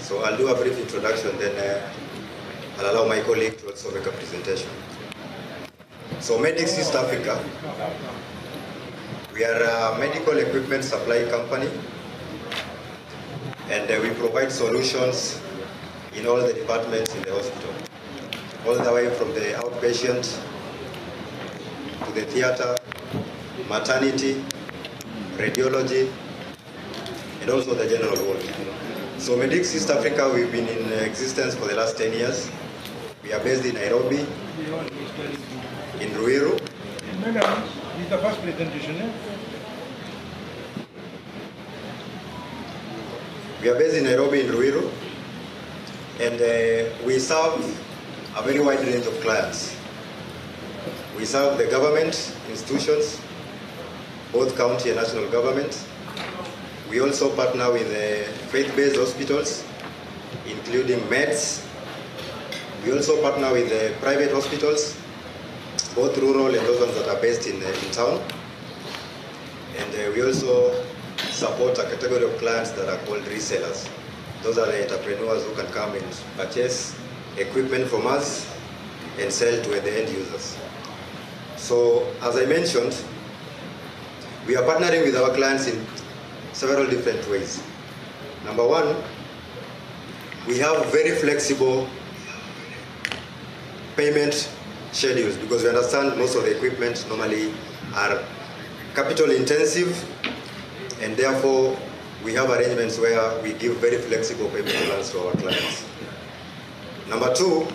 So I'll do a brief introduction, then I'll allow my colleague to also make a presentation. So Medix East Africa, we are a medical equipment supply company, and we provide solutions in all the departments in the hospital, all the way from the outpatient to the theater, maternity, radiology, and also the general ward. So Medix East Africa, we've been in existence for the last 10 years. We are based in Nairobi, in Ruiru. Madam, this is the first presentation. We are based in Nairobi, in Ruiru, and we serve a very wide range of clients. We serve the government institutions, both county and national government. We also partner with faith-based hospitals, including MEDS. We also partner with private hospitals, both rural and those ones that are based in town. And we also support a category of clients that are called resellers. Those are the entrepreneurs who can come and purchase equipment from us and sell to the end users. So, as I mentioned, we are partnering with our clients in several different ways. Number one, we have very flexible payment schedules because we understand most of the equipment normally are capital intensive, and therefore we have arrangements where we give very flexible payment plans to our clients. Number two,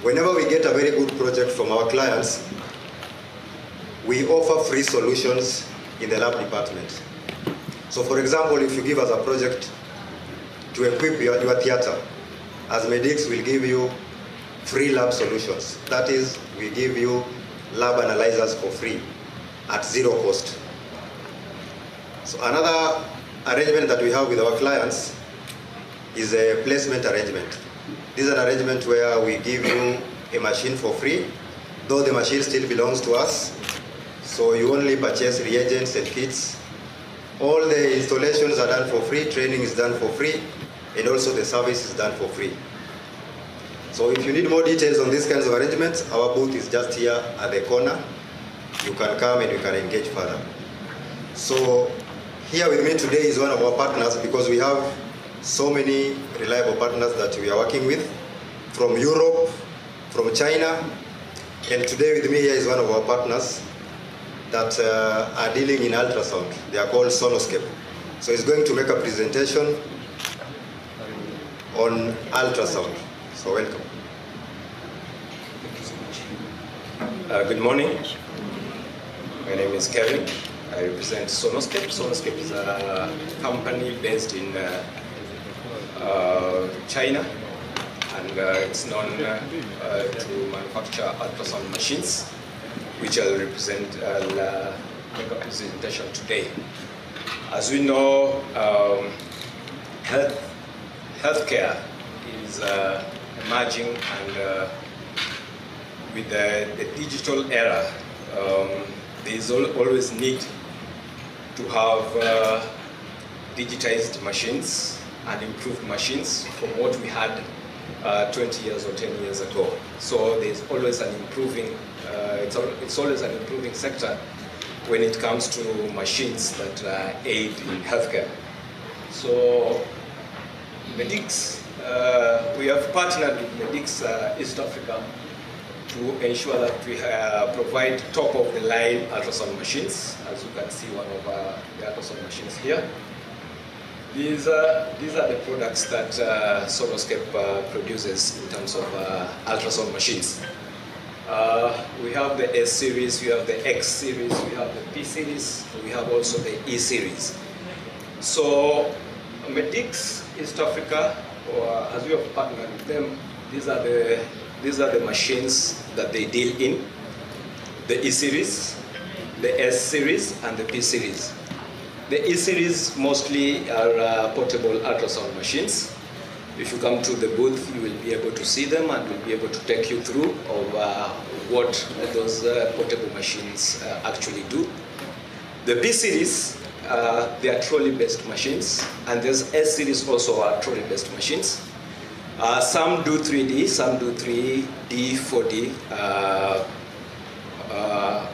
whenever we get a very good project from our clients, we offer free solutions in the lab department. So for example, if you give us a project to equip your theater, as Medix will give you free lab solutions. That is, we give you lab analyzers for free at zero cost. So another arrangement that we have with our clients is a placement arrangement. This is an arrangement where we give you a machine for free, though the machine still belongs to us. So you only purchase reagents and kits. All the installations are done for free, training is done for free, and also the service is done for free. So if you need more details on these kinds of arrangements, our booth is just here at the corner. You can come and you can engage further. So here with me today is one of our partners, because we have so many reliable partners that we are working with from Europe, from China, and today with me here is one of our partners that are dealing in ultrasound. They are called Sonoscape. So he's going to make a presentation on ultrasound. So welcome. Good morning. My name is Kevin. I represent Sonoscape. Sonoscape is a company based in China, and it's known to manufacture ultrasound machines, which I'll make a presentation today. As we know, healthcare is emerging, and with the digital era, there is always need to have digitized machines and improved machines from what we had 20 years or 10 years ago. So there's always an improving, it's always an improving sector when it comes to machines that aid in healthcare. So Medix, we have partnered with Medix East Africa to ensure that we provide top-of-the-line ultrasound machines. As you can see, one of the ultrasound machines here. These are the products that Sonoscape produces in terms of ultrasound machines. We have the S series, we have the X series, we have the P series, we have also the E series. So Medix East Africa, or as we have partnered with them, these are the machines that they deal in: the E series, the S series, and the P series. The E series mostly are portable ultrasound machines. If you come to the booth, you will be able to see them, and we'll be able to take you through of what those portable machines actually do. The P series they are trolley-based machines, and there's S-series also are trolley-based machines. Some do 3D, some do 3D, 4D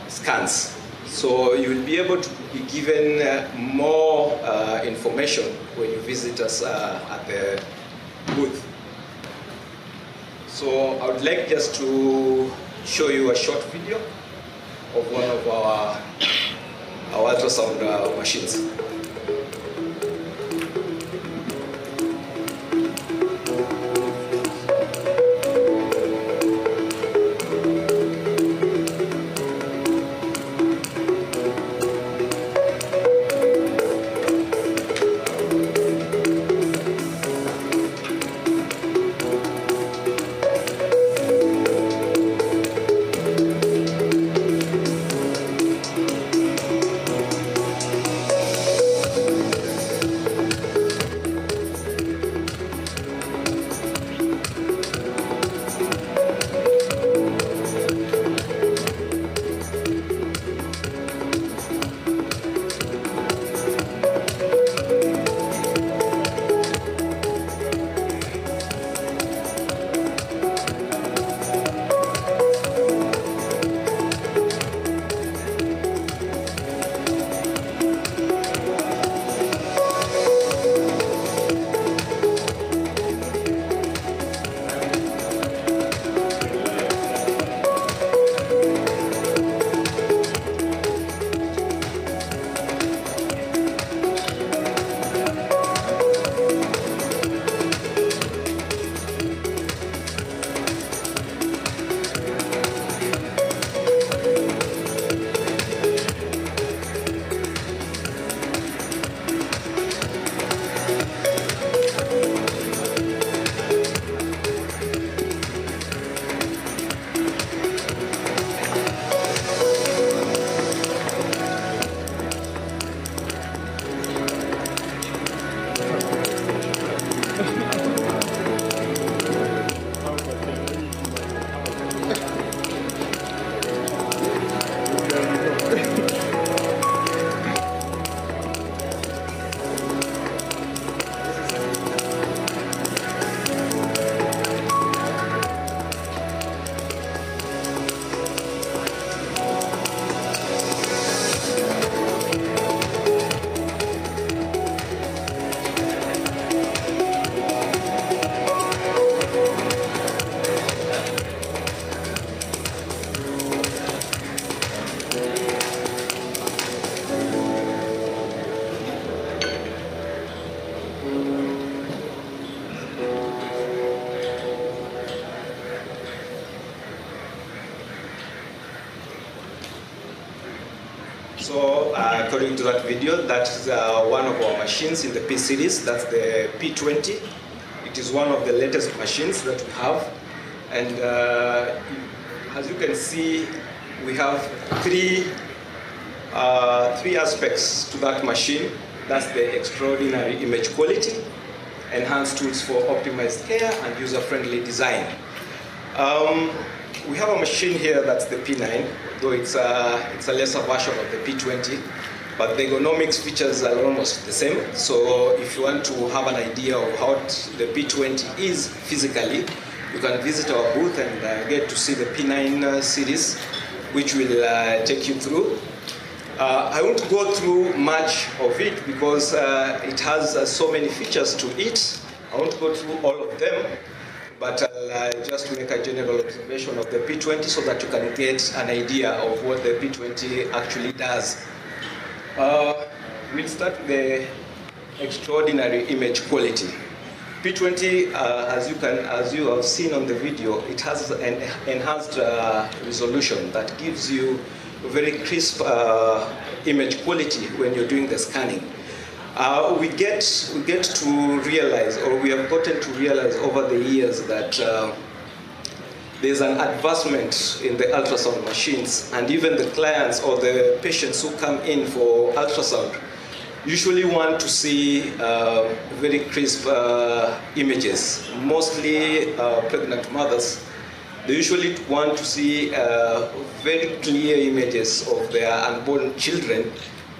scans. So you will be able to be given more information when you visit us at the booth. So I would like just to show you a short video of one of our ultrasound machines. So according to that video, that's one of our machines in the P series. That's the P20. It is one of the latest machines that we have. And as you can see, we have three aspects to that machine. That's the extraordinary image quality, enhanced tools for optimized care, and user-friendly design. We have a machine here that's the P9, though it's a lesser version of the P20, but the ergonomics features are almost the same. So if you want to have an idea of how the P20 is physically, you can visit our booth and get to see the P9 series, which will take you through. I won't go through much of it because it has so many features to it. I won't go through all of them, but I'll just make a general observation of the P20 so that you can get an idea of what the P20 actually does. We'll start with the extraordinary image quality. P20, as you have seen on the video, it has an enhanced resolution that gives you a very crisp image quality when you're doing the scanning. We get to realize, or we have gotten to realize over the years that there's an advancement in the ultrasound machines, and even the clients or the patients who come in for ultrasound usually want to see very crisp images. Mostly pregnant mothers, they usually want to see very clear images of their unborn children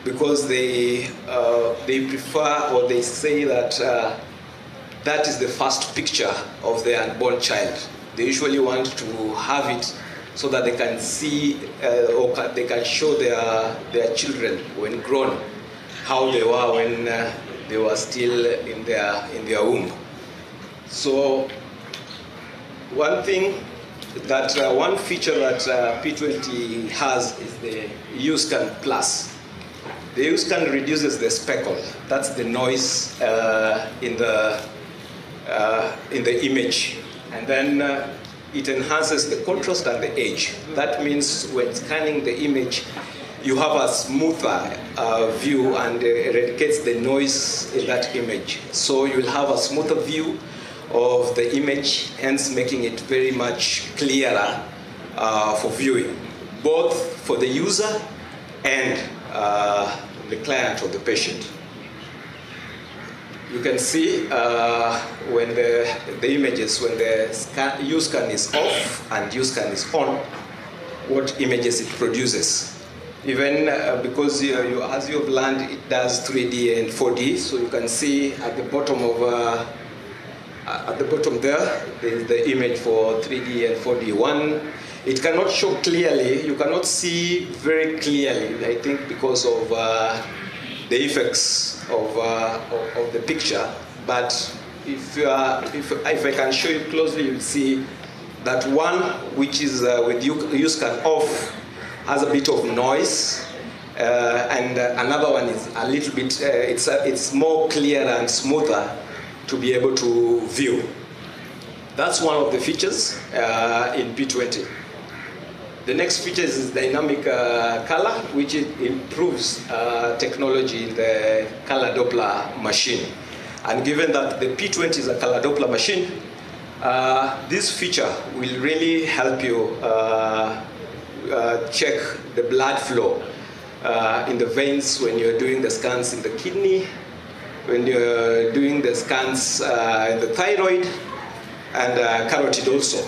because they prefer, or they say that that is the first picture of the unborn child. They usually want to have it so that they can see they can show their children when grown how they were when they were still in their womb. So one feature that P20 has is the USCAN Plus. The USCAN reduces the speckle. That's the noise in the image, and then it enhances the contrast and the edge. That means when scanning the image, you have a smoother view and eradicates the noise in that image. So you'll have a smoother view of the image, hence making it very much clearer for viewing, both for the user and the client or the patient. You can see when the images, when the USCAN is off and USCAN is on, what images it produces. Even because as you have learned, it does 3D and 4D, so you can see at the bottom there is the image for 3D and 4D. It cannot show clearly, you cannot see very clearly, I think because of the effects of the picture. But if I can show you closely, you'll see that one, which is with USCAN off, has a bit of noise, and another one is a little bit, it's more clear and smoother to be able to view. That's one of the features in P20. The next feature is dynamic color, which improves technology in the color Doppler machine. And given that the P20 is a color Doppler machine, this feature will really help you check the blood flow in the veins when you're doing the scans in the kidney, when you're doing the scans in the thyroid, and carotid also.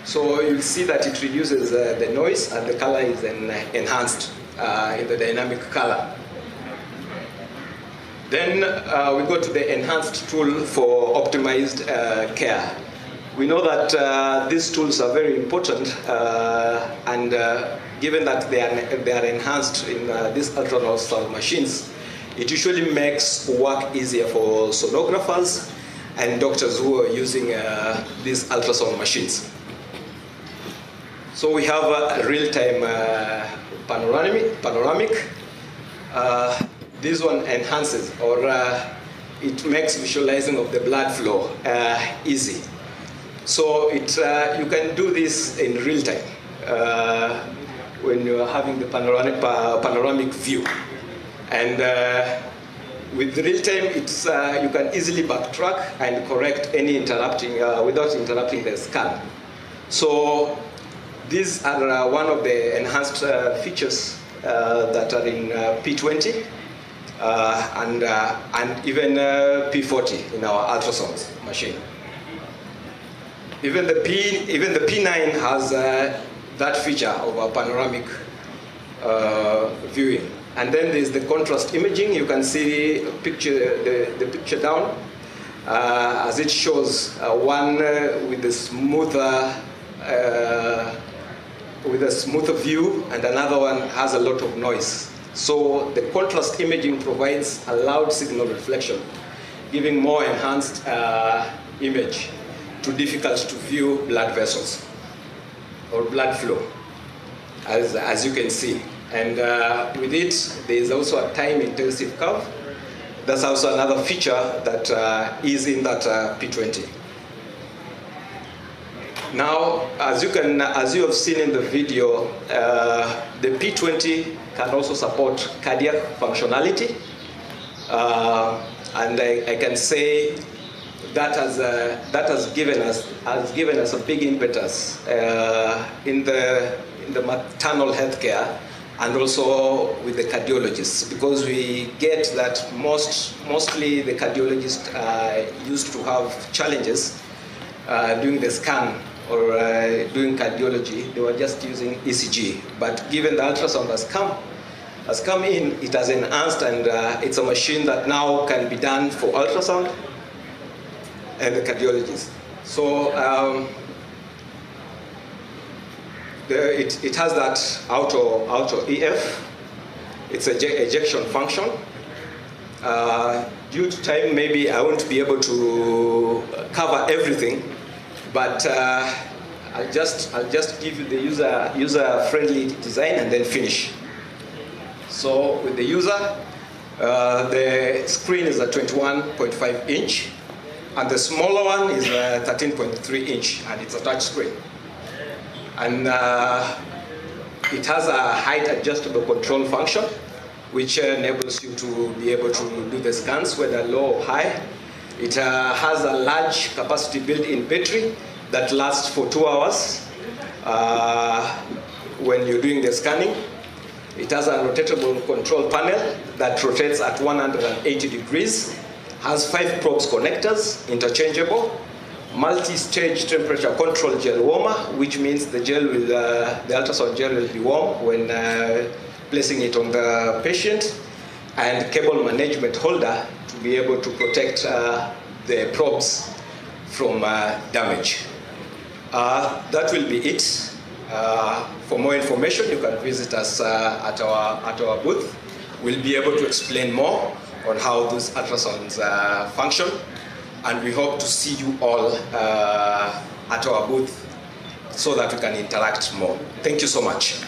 So you'll see that it reduces the noise and the color is enhanced in the dynamic color. Then we go to the enhanced tool for optimized care. We know that these tools are very important, and given that they are enhanced in these ultrasound machines, it usually makes work easier for sonographers and doctors who are using these ultrasound machines. So we have a real-time panoramic. This one enhances, or it makes visualizing of the blood flow easy. So you can do this in real time when you're having the panoramic view. And with real time, you can easily backtrack and correct any interrupting without interrupting the scan. So these are one of the enhanced features that are in P20 and even P40 in our ultrasound machine. Even the P9 has that feature of a panoramic viewing. And then there's the contrast imaging. You can see the picture down as it shows one with a smoother view, and another one has a lot of noise. So the contrast imaging provides a loud signal reflection, giving more enhanced image to difficult to view blood vessels or blood flow, as you can see. And with it, there is also a time-intensive curve. That's also another feature that is in that P20. Now, as you have seen in the video, the P20 can also support cardiac functionality, and I can say that has given us a big impetus in the maternal healthcare, and also with the cardiologists, because we get that mostly the cardiologists used to have challenges doing the scan or doing cardiology. They were just using ECG. But given the ultrasound has come, has come in, it has enhanced, and it's a machine that now can be done for ultrasound and the cardiologist. So it has that auto EF. It's ejection function. Due to time, maybe I won't be able to cover everything, but I'll just give you the user-friendly design and then finish. So with the user, the screen is a 21.5 inch, and the smaller one is a 13.3 inch, and it's a touch screen. And it has a height adjustable control function, which enables you to be able to do the scans, whether low or high. It has a large capacity built-in battery that lasts for 2 hours when you're doing the scanning. It has a rotatable control panel that rotates at 180 degrees, has 5 probes connectors, interchangeable, multi-stage temperature control gel warmer, which means the ultrasound gel will be warm when placing it on the patient, and cable management holder to be able to protect the probes from damage. That will be it. For more information, you can visit us at our booth. We'll be able to explain more on how those ultrasounds function, and we hope to see you all at our booth so that we can interact more. Thank you so much.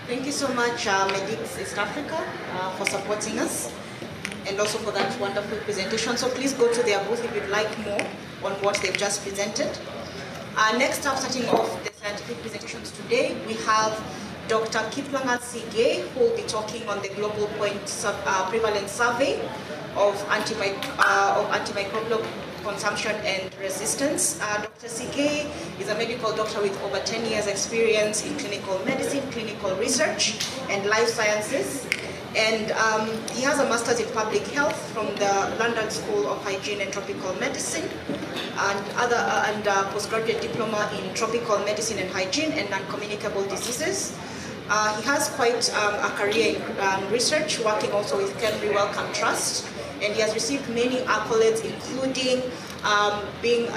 Thank you so much, Medix East Africa, for supporting us, and also for that wonderful presentation. So please go to their booth if you'd like more on what they've just presented. Next up, starting off the scientific presentations today, we have Dr. Kiplangat Sige, who will be talking on the Global Point Prevalence Survey of antimicrobial consumption and resistance. Dr. Sige is a medical doctor with over 10 years experience in clinical medicine, clinical research, and life sciences. And he has a master's in public health from the London School of Hygiene and Tropical Medicine, and postgraduate diploma in tropical medicine and hygiene and non-communicable diseases. He has quite a career in research, working also with Henry Wellcome Trust, and he has received many accolades, including being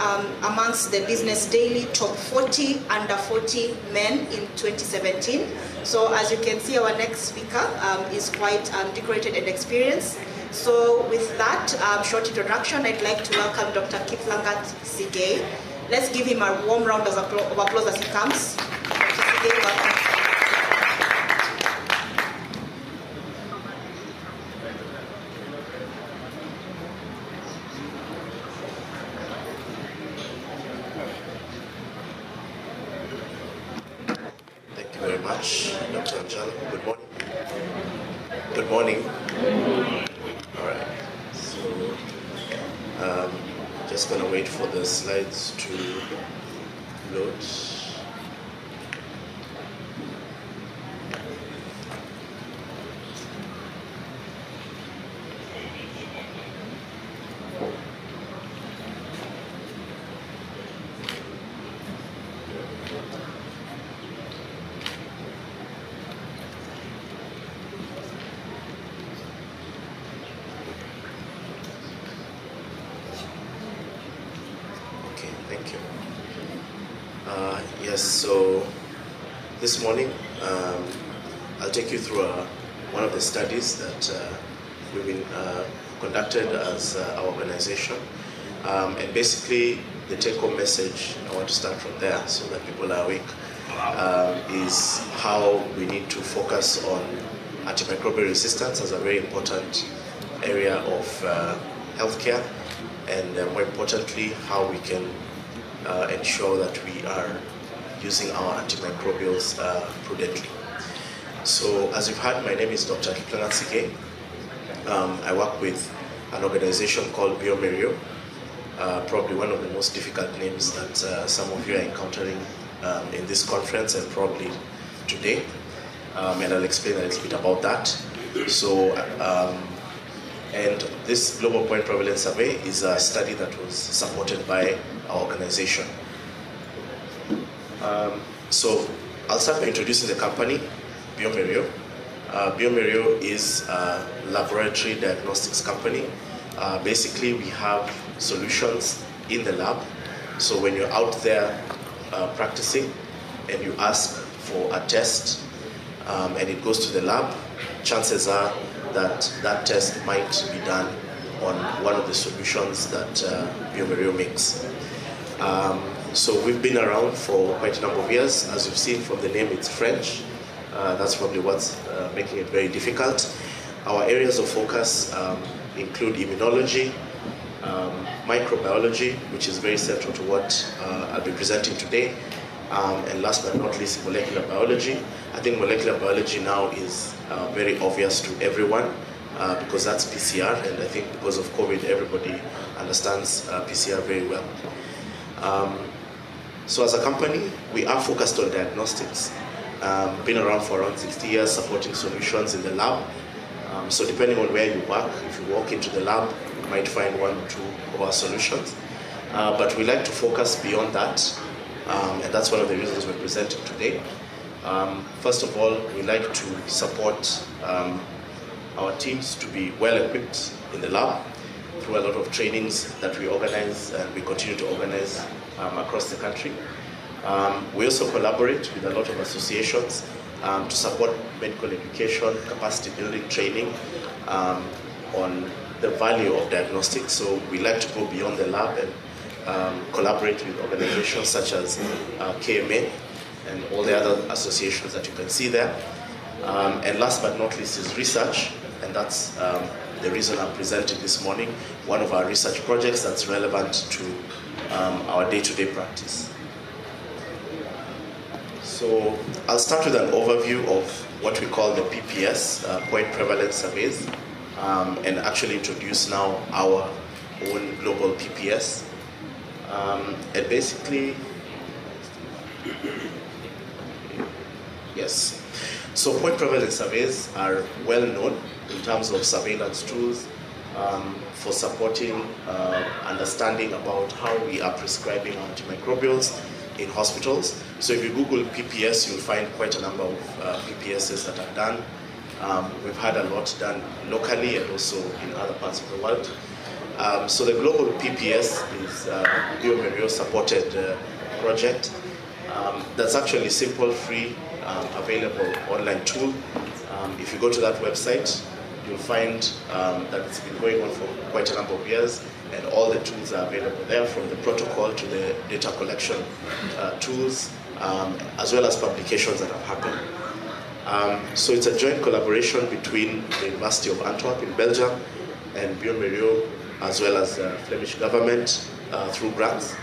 amongst the Business Daily Top 40 Under 40 Men in 2017. So as you can see, our next speaker is quite decorated and experienced. So with that short introduction, I'd like to welcome Dr. Kiplangat Sige. Let's give him a warm round of applause as he comes. Dr. Sige, welcome. Dr. Angela, good morning. Good morning. All right. So, just gonna wait for the slides to load. Yes, so this morning I'll take you through one of the studies that we've been conducted as our organization, and basically the take-home message, I want to start from there so that people are awake, is how we need to focus on antimicrobial resistance as a very important area of healthcare, and more importantly, how we can ensure that we are using our antimicrobials prudently. So as you've heard, my name is Dr. Kiplangat Sige. I work with an organization called bioMérieux, probably one of the most difficult names that some of you are encountering in this conference and probably today, and I'll explain a little bit about that. So And this Global Point Prevalence Survey is a study that was supported by our organization. So I'll start by introducing the company, bioMérieux. bioMérieux is a laboratory diagnostics company. Basically, we have solutions in the lab. So when you're out there practicing and you ask for a test and it goes to the lab, chances are that that test might be done on one of the solutions that bioMérieux makes. So we've been around for quite a number of years. As you've seen from the name, it's French. That's probably what's making it very difficult. Our areas of focus include immunology, microbiology, which is very central to what I'll be presenting today, and last but not least, molecular biology. I think molecular biology now is very obvious to everyone because that's PCR, and I think because of COVID, everybody understands PCR very well. So as a company, we are focused on diagnostics. Been around for around 60 years, supporting solutions in the lab. So depending on where you work, if you walk into the lab, you might find one or two of our solutions. But we like to focus beyond that, and that's one of the reasons we're presenting today. First of all, we like to support our teams to be well equipped in the lab through a lot of trainings that we organize and we continue to organize across the country. We also collaborate with a lot of associations to support medical education, capacity building training on the value of diagnostics. So we like to go beyond the lab and collaborate with organizations such as KMA and all the other associations that you can see there. And last but not least is research, and that's the reason I'm presenting this morning, one of our research projects that's relevant to our day-to-day practice. So I'll start with an overview of what we call the PPS, Point Prevalence Surveys, and actually introduce now our own global PPS. And basically, yes. So point prevalence surveys are well known in terms of surveillance tools for supporting understanding about how we are prescribing antimicrobials in hospitals. So if you Google PPS, you'll find quite a number of PPSs that are done. We've had a lot done locally and also in other parts of the world. So the global PPS is a bioMérieux supported project that's actually simple, free, available online tool. If you go to that website, you'll find that it's been going on for quite a number of years, and all the tools are available there, from the protocol to the data collection tools, as well as publications that have happened. So it's a joint collaboration between the University of Antwerp in Belgium and bioMérieux, as well as the Flemish government through grants.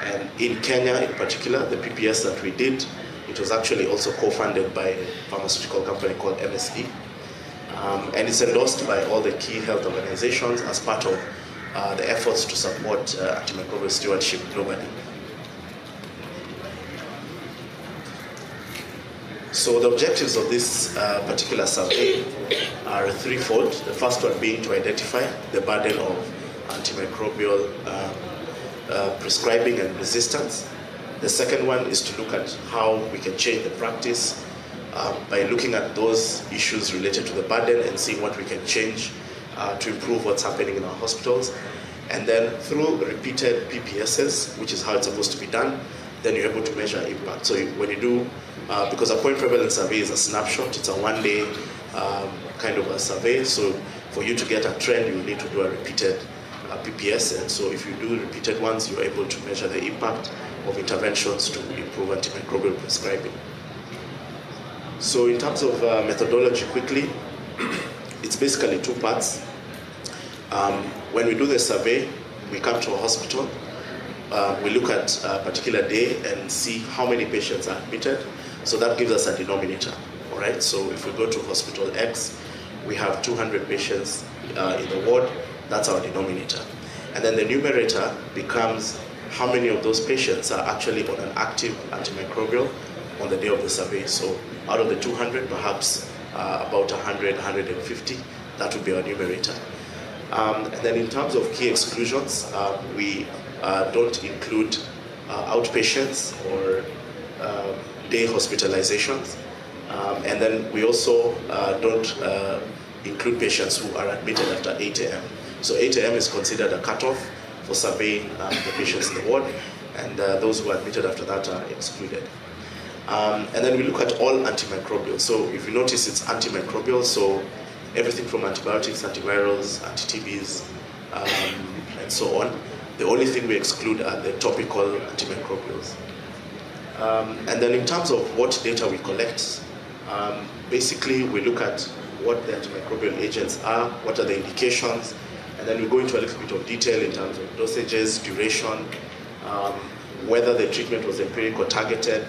And in Kenya in particular, the PPS that we did, it was actually also co-funded by a pharmaceutical company called MSD. And it's endorsed by all the key health organizations as part of the efforts to support antimicrobial stewardship globally. So the objectives of this particular survey are threefold. The first one being to identify the burden of antimicrobial prescribing and resistance. The second one is to look at how we can change the practice by looking at those issues related to the burden and seeing what we can change to improve what's happening in our hospitals. And then through repeated PPSs, which is how it's supposed to be done, then you're able to measure impact. So when you do, because a point prevalence survey is a snapshot, it's a one-day kind of a survey. So for you to get a trend, you need to do a repeated PPS. And so if you do repeated ones, you're able to measure the impact of interventions to improve antimicrobial prescribing. So in terms of methodology, quickly, it's basically two parts. When we do the survey, we come to a hospital, we look at a particular day and see how many patients are admitted. So that gives us a denominator, all right? So if we go to hospital X, we have 200 patients in the ward, that's our denominator. And then the numerator becomes how many of those patients are actually on an active antimicrobial on the day of the survey. So out of the 200, perhaps about 100, 150 that would be our numerator. And then in terms of key exclusions, we don't include outpatients or day hospitalizations. And then we also don't include patients who are admitted after 8 a.m. So 8 a.m. is considered a cutoff for surveying the patients in the ward, and those who are admitted after that are excluded. And then we look at all antimicrobials. So if you notice, it's antimicrobial, so everything from antibiotics, antivirals, anti-TBs, and so on. The only thing we exclude are the topical antimicrobials. And then in terms of what data we collect, basically we look at what the antimicrobial agents are, what are the indications, and then we go into a little bit of detail in terms of dosages, duration, whether the treatment was empiric or targeted,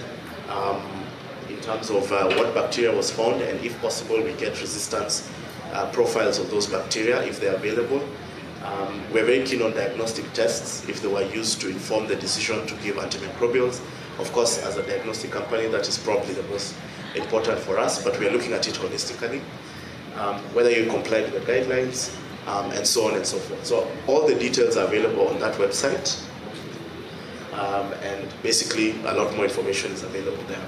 in terms of what bacteria was found, and if possible we get resistance profiles of those bacteria if they're available. We're very keen on diagnostic tests if they were used to inform the decision to give antimicrobials. Of course, as a diagnostic company, that is probably the most important for us, but we're looking at it holistically. Whether you complied with the guidelines, and so on and so forth. So all the details are available on that website, and basically a lot more information is available there.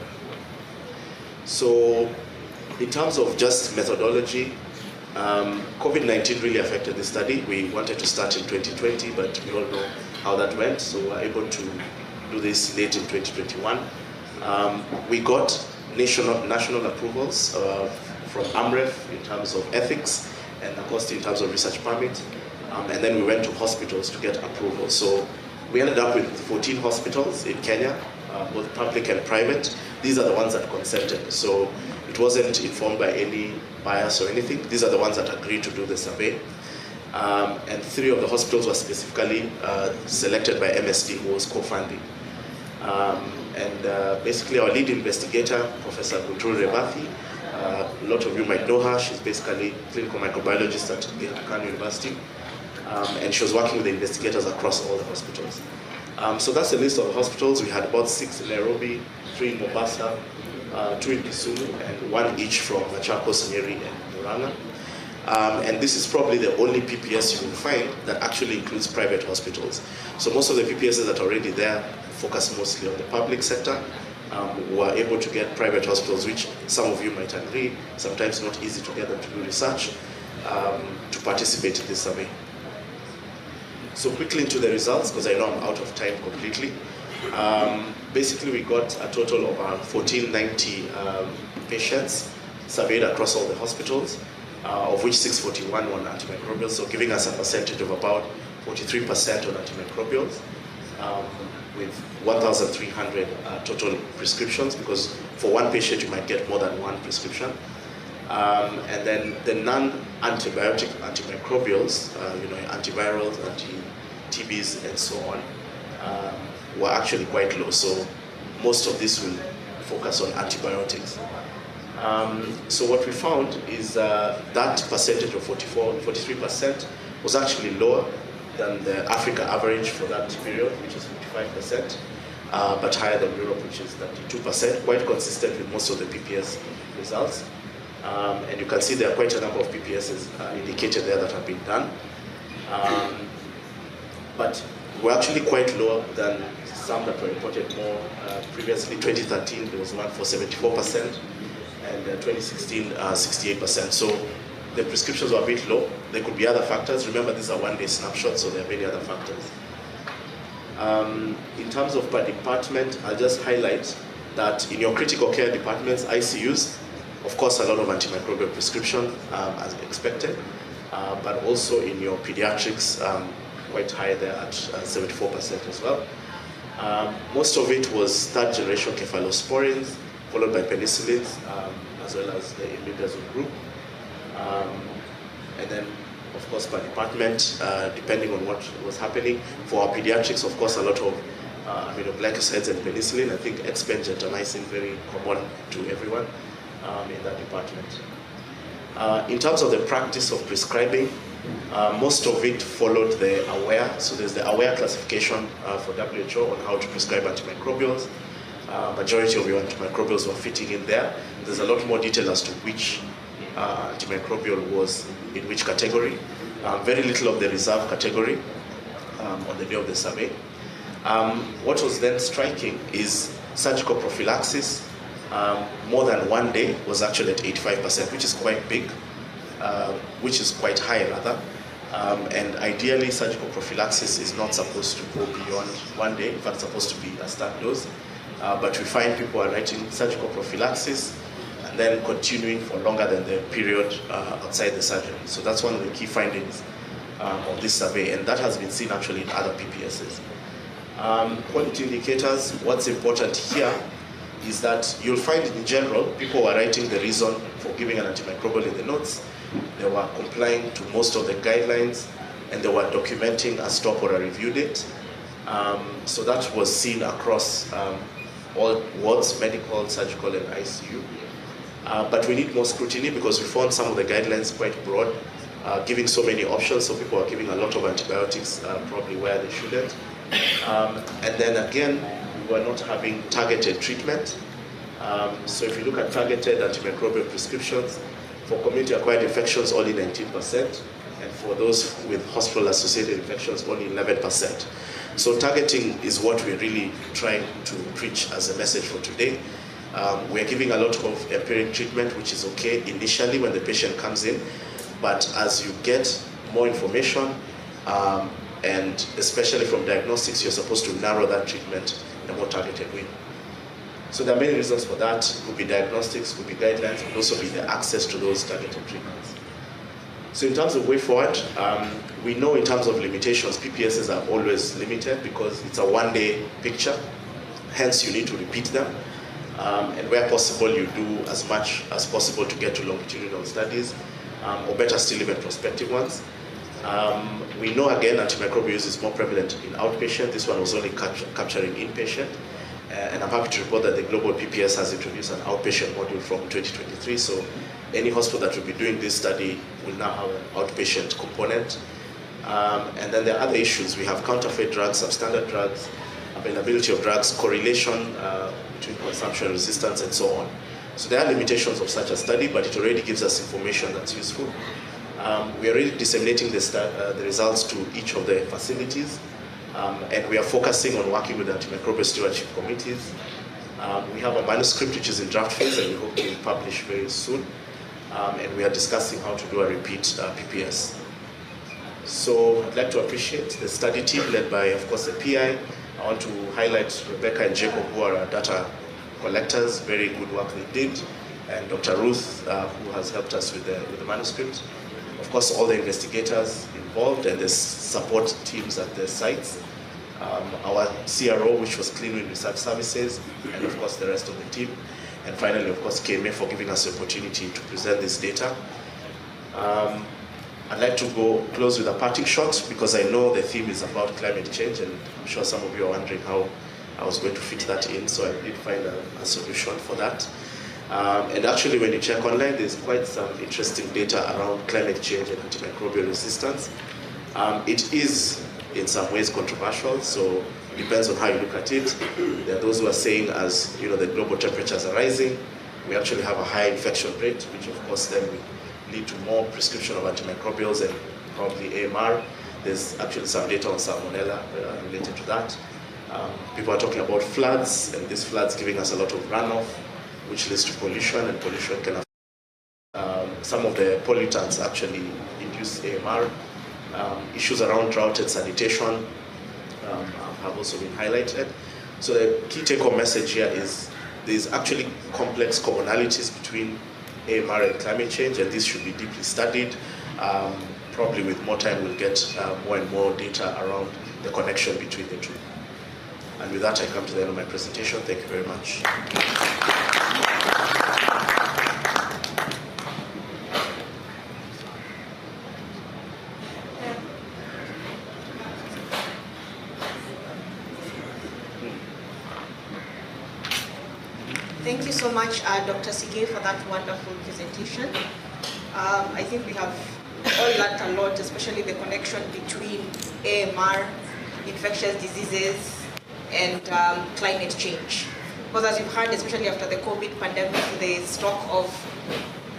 So in terms of just methodology, COVID-19 really affected the study. We wanted to start in 2020, but we all know how that went, so we were able to do this late in 2021. We got national approvals from AMREF in terms of ethics, and of course in terms of research permit, and then we went to hospitals to get approval. So we ended up with 14 hospitals in Kenya, both public and private. These are the ones that consented, so it wasn't informed by any bias or anything. These are the ones that agreed to do the survey. And 3 of the hospitals were specifically selected by MSD, who was co-funding. Basically our lead investigator, Professor Gunturu Rebathi, a lot of you might know her. She's basically a clinical microbiologist at Kano University, and she was working with the investigators across all the hospitals. So that's a list of the hospitals. We had about 6 in Nairobi, 3 in Mombasa, 2 in Kisumu, and 1 each from Machakos, Nyeri, and Murang'a. And this is probably the only PPS you will find that actually includes private hospitals. So most of the PPSs that are already there focus mostly on the public sector. We are able to get private hospitals, which some of you might agree, sometimes not easy to get them to do research, to participate in this survey. So quickly into the results, because I know I'm out of time completely. Basically we got a total of 1,490 patients surveyed across all the hospitals, of which 641 were on antimicrobials, so giving us a percentage of about 43% on antimicrobials, with 1,300 total prescriptions, because for one patient you might get more than 1 prescription. And then the non-antibiotic antimicrobials, antivirals, anti-TBs, and so on, were actually quite low. So most of this will focus on antibiotics. So what we found is that percentage of 43% was actually lower than the Africa average for that period, which is 55%, but higher than Europe, which is 32%, quite consistent with most of the PPS results. And you can see there are quite a number of PPSs indicated there that have been done. But we're actually quite lower than some that were reported more previously. 2013, there was one for 74%, and 2016, 68%. So the prescriptions were a bit low. There could be other factors. Remember, these are one-day snapshots, so there are many other factors. In terms of per department, I'll just highlight that in your critical care departments, ICUs, of course, a lot of antimicrobial prescription, as expected, but also in your pediatrics, quite high there at 74% as well. Most of it was third-generation cephalosporins, followed by penicillins, as well as the imidazole group. And then, of course, per department, depending on what was happening. For our pediatrics, of course, a lot of aminoglycosides and penicillin. I think Expen, gentamicin, very common to everyone in that department. In terms of the practice of prescribing, most of it followed the AWARE. So there's the AWARE classification for WHO on how to prescribe antimicrobials. Majority of your antimicrobials were fitting in there. There's a lot more detail as to which antimicrobial was in which category. Very little of the reserve category on the day of the survey. What was then striking is surgical prophylaxis, more than 1 day, was actually at 85%, which is quite big, which is quite high rather. And ideally, surgical prophylaxis is not supposed to go beyond 1 day. In fact, it's supposed to be a start dose. But we find people are writing surgical prophylaxis and then continuing for longer than the period outside the surgery. So that's one of the key findings of this survey, and that has been seen actually in other PPSs. Quality indicators, what's important here is that you'll find in general, people were writing the reason for giving an antimicrobial in the notes. They were complying to most of the guidelines, and they were documenting a stop or a review date. So that was seen across all wards, medical, surgical, and ICU. But we need more scrutiny because we found some of the guidelines quite broad, giving so many options, so people are giving a lot of antibiotics probably where they shouldn't. And then again, we were not having targeted treatment. So if you look at targeted antimicrobial prescriptions, for community-acquired infections, only 19%, and for those with hospital-associated infections, only 11%. So targeting is what we're really trying to preach as a message for today. We're giving a lot of empiric treatment, which is okay initially when the patient comes in, but as you get more information, and especially from diagnostics, you're supposed to narrow that treatment in a more targeted way. So there are many reasons for that. It could be diagnostics, could be guidelines, could also be the access to those targeted treatments. So in terms of way forward, we know in terms of limitations, PPSs are always limited because it's a one-day picture. Hence, you need to repeat them. And where possible, you do as much as possible to get to longitudinal studies, or better still, even prospective ones. We know, again, antimicrobial use is more prevalent in outpatient. This one was only capturing inpatient. And I'm happy to report that the Global PPS has introduced an outpatient module from 2023. So any hospital that will be doing this study will now have an outpatient component. And then there are other issues. We have counterfeit drugs, substandard drugs, availability of drugs, correlation between consumption, resistance, and so on. So there are limitations of such a study, but it already gives us information that's useful. We are already disseminating the results to each of the facilities. And we are focusing on working with antimicrobial stewardship committees. We have a manuscript which is in draft phase and we hope to publish very soon. And we are discussing how to do a repeat PPS. So I'd like to appreciate the study team led by, of course, the PI. I want to highlight Rebecca and Jacob, who are our data collectors. Very good work they did. And Dr. Ruth, who has helped us with the manuscript. Of course, all the investigators involved and the support teams at the sites. Our CRO, which was Cleanwin Research Services, and of course the rest of the team. And finally, of course, KMA for giving us the opportunity to present this data. I'd like to close with a parting shot because I know the theme is about climate change, and I'm sure some of you are wondering how I was going to fit that in, so I did find a solution for that. And actually, when you check online, there's quite some interesting data around climate change and antimicrobial resistance. It is, in some ways, controversial, so it depends on how you look at it. There are those who are saying, as you know, the global temperatures are rising, we actually have a high infection rate, which of course then will lead to more prescription of antimicrobials and probably AMR. There's actually some data on Salmonella related to that. People are talking about floods, and these floods giving us a lot of runoff, which leads to pollution, and pollution can affect some of the pollutants actually induce AMR. Issues around drought and sanitation have also been highlighted. So the key take-home message here is there's actually complex commonalities between AMR and climate change, and this should be deeply studied. Probably with more time we'll get more and more data around the connection between the two. And with that, I come to the end of my presentation. Thank you very much. Thank you so much, Dr. Sige, for that wonderful presentation. I think we have all learned a lot, especially the connection between AMR, infectious diseases, and climate change. Because as you've heard, especially after the COVID pandemic, the stock of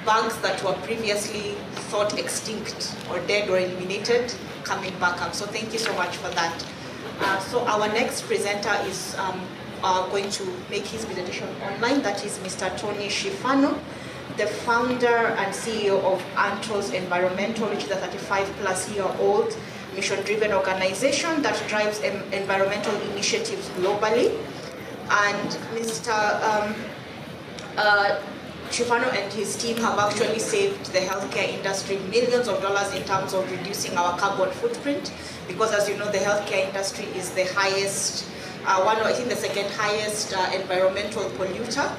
bugs that were previously thought extinct or dead or eliminated coming back up. So thank you so much for that. So our next presenter is going to make his presentation online. That is Mr. Tony Schifano, the founder and CEO of Antos Environmental, which is a 35-plus-year-old mission-driven organization that drives environmental initiatives globally. And Mr. Schifano and his team have actually saved the healthcare industry millions of dollars in terms of reducing our carbon footprint, because as you know, the healthcare industry is the highest, I think the second highest environmental polluter.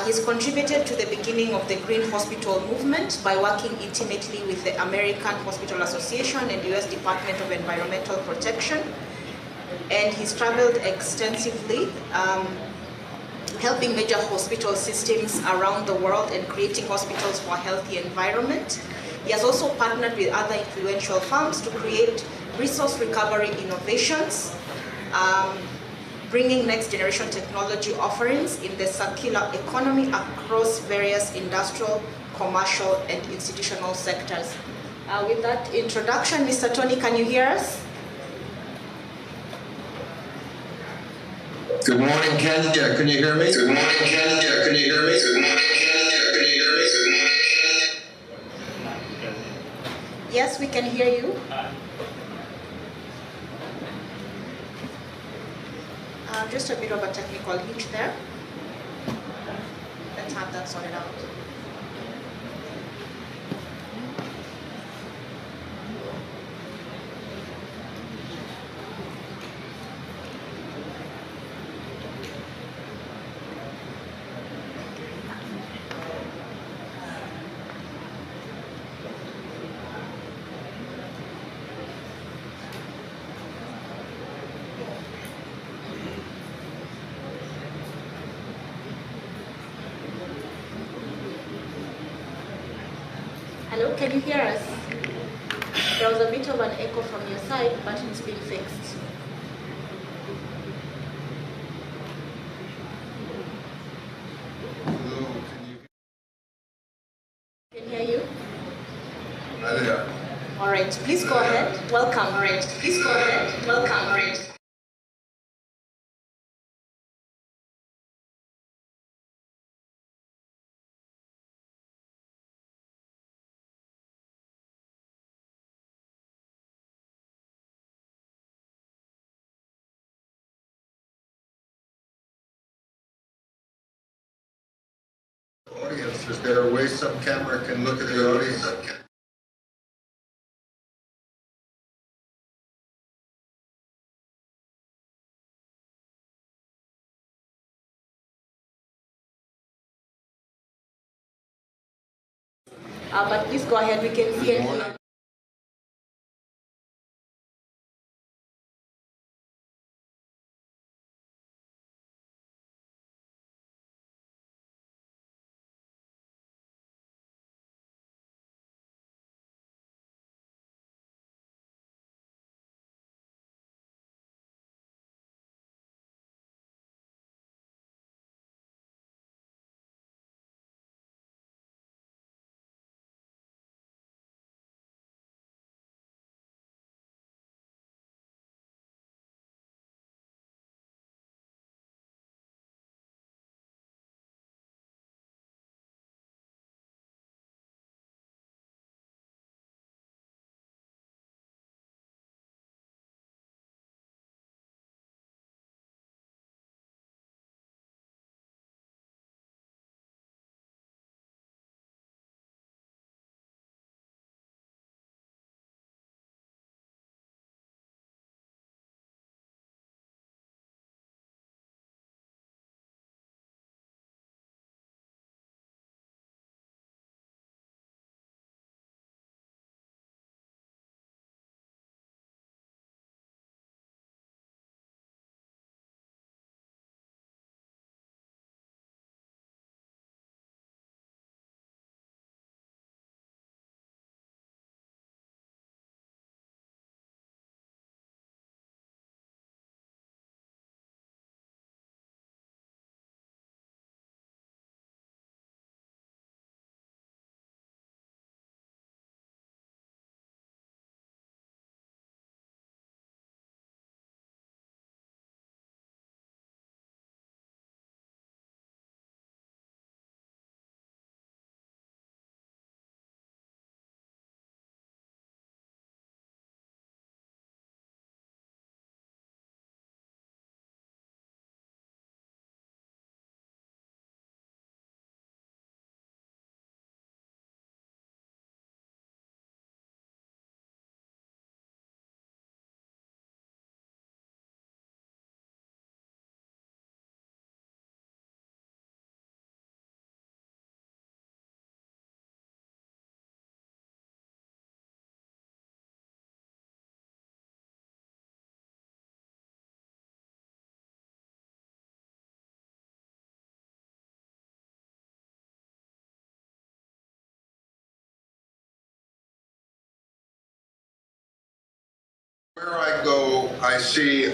He's contributed to the beginning of the Green Hospital movement by working intimately with the American Hospital Association and the US Department of Environmental Protection. And he's traveled extensively, helping major hospital systems around the world and creating hospitals for a healthy environment. He has also partnered with other influential firms to create resource recovery innovations, bringing next generation technology offerings in the circular economy across various industrial, commercial, and institutional sectors. With that introduction, Mr. Tony, can you hear us? Good morning, Kenya. Can you hear me? Good morning, Kenya. Can you hear me? Good morning, Kenya. Can you hear me? Good morning, Kenya. Yes, we can hear you. Just a bit of a technical hitch there. Let's have that sorted out. Hello, can you hear us? There was a bit of an echo from your side, but it's been fixed. Hello, Can hear you? Hi there. All right, please go ahead. Welcome. All right, please go ahead. Welcome. All right. Audience, is there a way some camera can look at the audience? But please go ahead. We can see and hear. Where I go, I see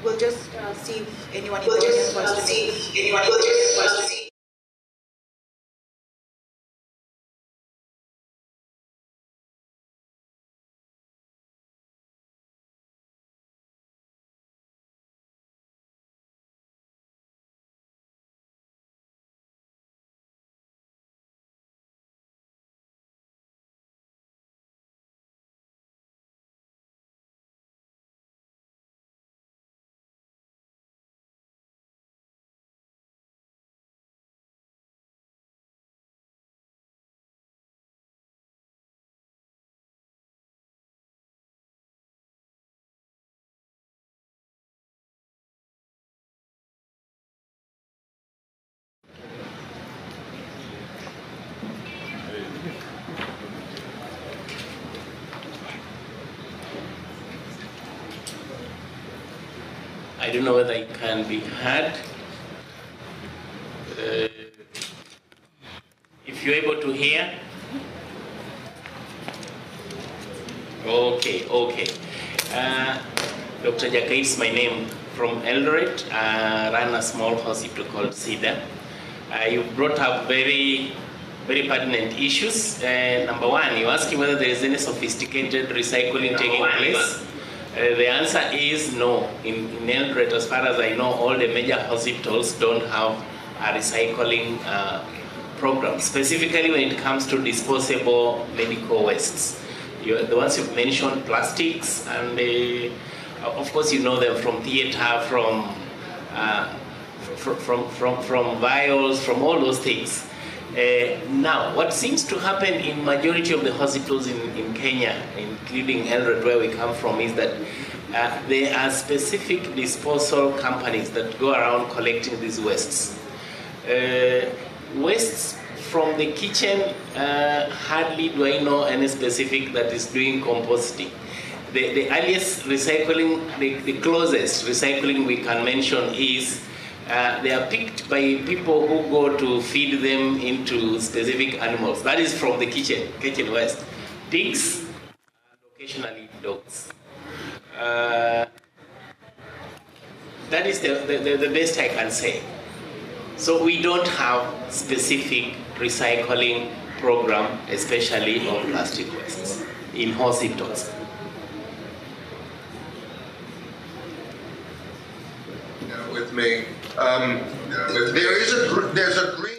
We'll just see if anyone in the audience wants to make. I don't know whether it can be heard. If you're able to hear. Okay. Dr. Jakai is my name, from Eldoret. Run a small hospital called Cedar. You brought up very pertinent issues. Number one, you're asking whether there is any sophisticated recycling taking place. The answer is no. In Eldoret, as far as I know, all the major hospitals don't have a recycling program, specifically when it comes to disposable medical wastes. The ones you've mentioned, plastics, and of course you know them from theater, from vials, from all those things. Now, what seems to happen in majority of the hospitals in Kenya, including Eldoret, where we come from, is that there are specific disposal companies that go around collecting these wastes. Wastes from the kitchen, hardly do I know any specific that is doing composting. The earliest recycling, the closest recycling we can mention is they are picked by people who go to feed them into specific animals. That is from the kitchen waste. Pigs and occasionally dogs. That is the best I can say. So we don't have specific recycling program, especially of plastic wastes in hospitals. With me, there's a green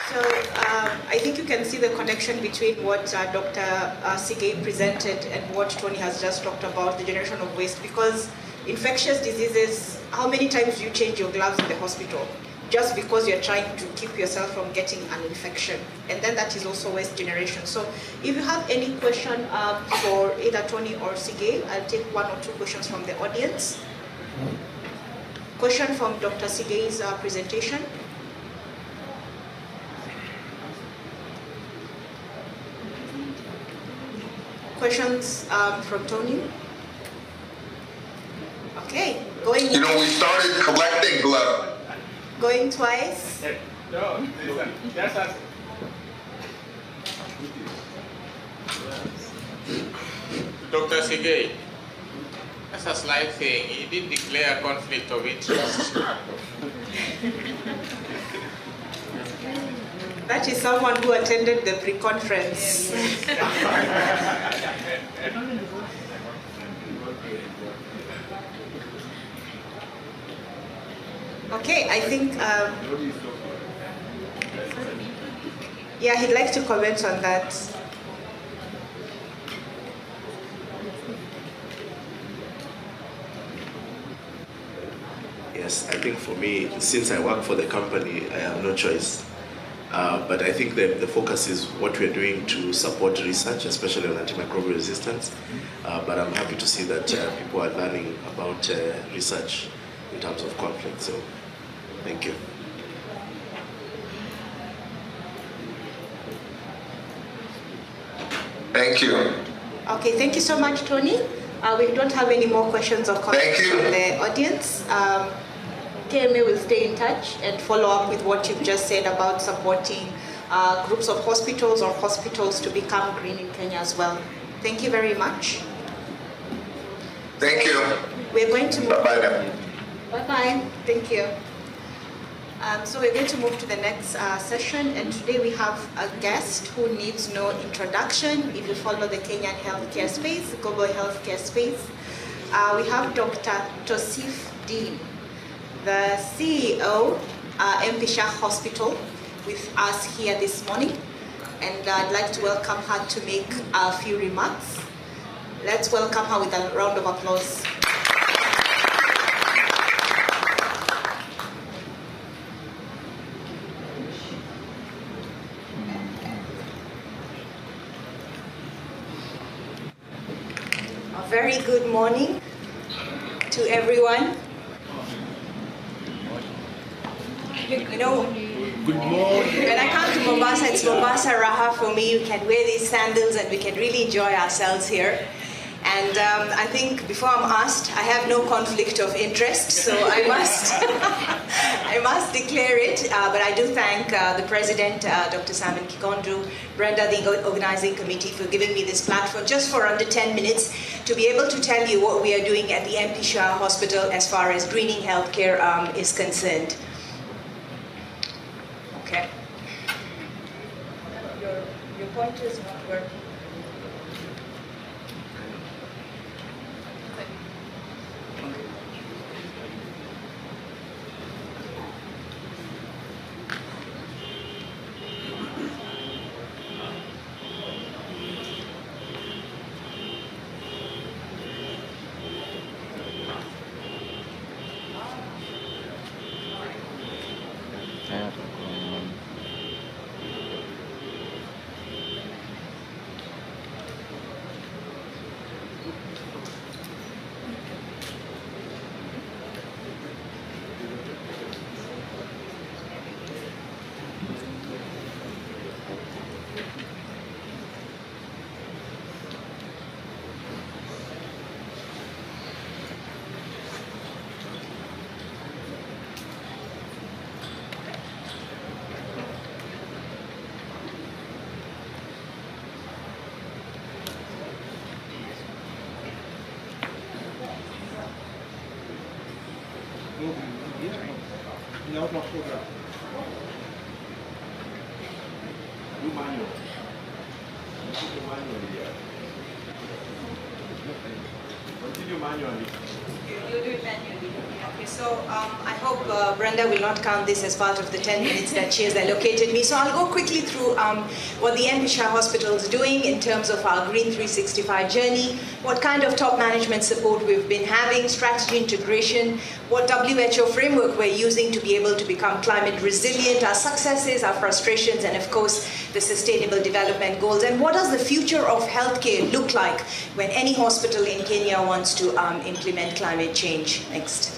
So I think you can see the connection between what Dr. Sigei presented and what Tony has just talked about, the generation of waste, because infectious diseases, how many times do you change your gloves in the hospital? Just because you're trying to keep yourself from getting an infection. And then that is also waste generation. So if you have any question for either Tony or Sigei, I'll take one or two questions from the audience. Question from Dr. Sigei's presentation. Questions from Tony? Okay, going. You know, we started collecting gloves. Going twice. No, that's us. Dr. Sigei, that's a slight thing. He did declare a conflict of interest. That is someone who attended the pre-conference. Okay, I think, yeah, he'd like to comment on that. Yes, I think for me, since I work for the company, I have no choice. But I think the focus is what we're doing to support research, especially on antimicrobial resistance. But I'm happy to see that people are learning about research in terms of conflict. So, thank you. Thank you. Okay, thank you so much, Tony. We don't have any more questions or comments from the audience. KMA will stay in touch and follow up with what you've just said about supporting groups of hospitals or hospitals to become green in Kenya as well. Thank you very much. Thank you. We're going to move. Bye-bye now. Bye-bye. Thank you. So we're going to move to the next session, and today we have a guest who needs no introduction. If you follow the Kenyan healthcare space, global healthcare space, we have Dr. Tosif Dean, the CEO, MP Shah Hospital, with us here this morning, and I'd like to welcome her to make a few remarks. Let's welcome her with a round of applause. A very good morning to everyone. You know, Good morning. when I come to Mombasa, it's Mombasa Raha for me. We can wear these sandals and we can really enjoy ourselves here. And I think before I'm asked, I have no conflict of interest, so I must, I must declare it. But I do thank the President, Dr. Simon Kikondu, Brenda, the organizing committee, for giving me this platform just for under 10 minutes to be able to tell you what we are doing at the MP Shah Hospital as far as greening healthcare is concerned. Okay. Your pointer is not working. No, not so bad. Do manual. Put the manual here. Continue manually. You'll do it manually. Okay, so I hope Brenda will not count this as part of the 10 minutes that she has allocated me. So I'll go quickly through what the MP Shah Hospital is doing in terms of our Green 365 journey, what kind of top management support we've been having, strategy integration, what WHO framework we're using to be able to become climate resilient, our successes, our frustrations, and of course, the Sustainable Development Goals. And what does the future of healthcare look like when any hospital in Kenya wants to implement climate change? Next.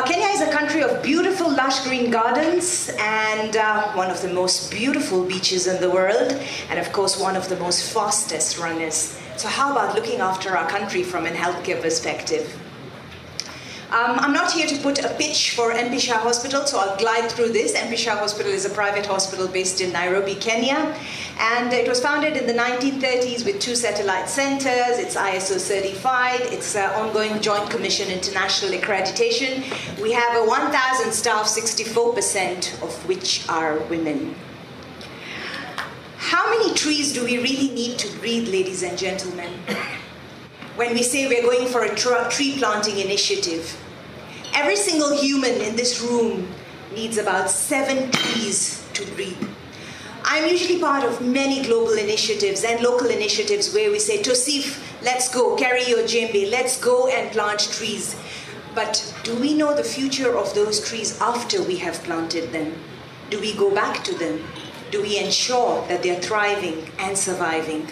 Kenya is a country of beautiful lush green gardens and one of the most beautiful beaches in the world, and of course one of the most fastest runners. So how about looking after our country from a healthcare perspective? I'm not here to put a pitch for MP Shah Hospital, so I'll glide through this. MP Shah Hospital is a private hospital based in Nairobi, Kenya, and it was founded in the 1930s with 2 satellite centers. It's ISO certified. It's ongoing Joint Commission International Accreditation. We have a 1,000 staff, 64% of which are women. How many trees do we really need to breathe, ladies and gentlemen? When we say we're going for a tree planting initiative, every single human in this room needs about 7 trees to breathe. I'm usually part of many global initiatives and local initiatives where we say, Tosif, let's go, carry your djembe, let's go and plant trees. But do we know the future of those trees after we have planted them? Do we go back to them? Do we ensure that they're thriving and surviving?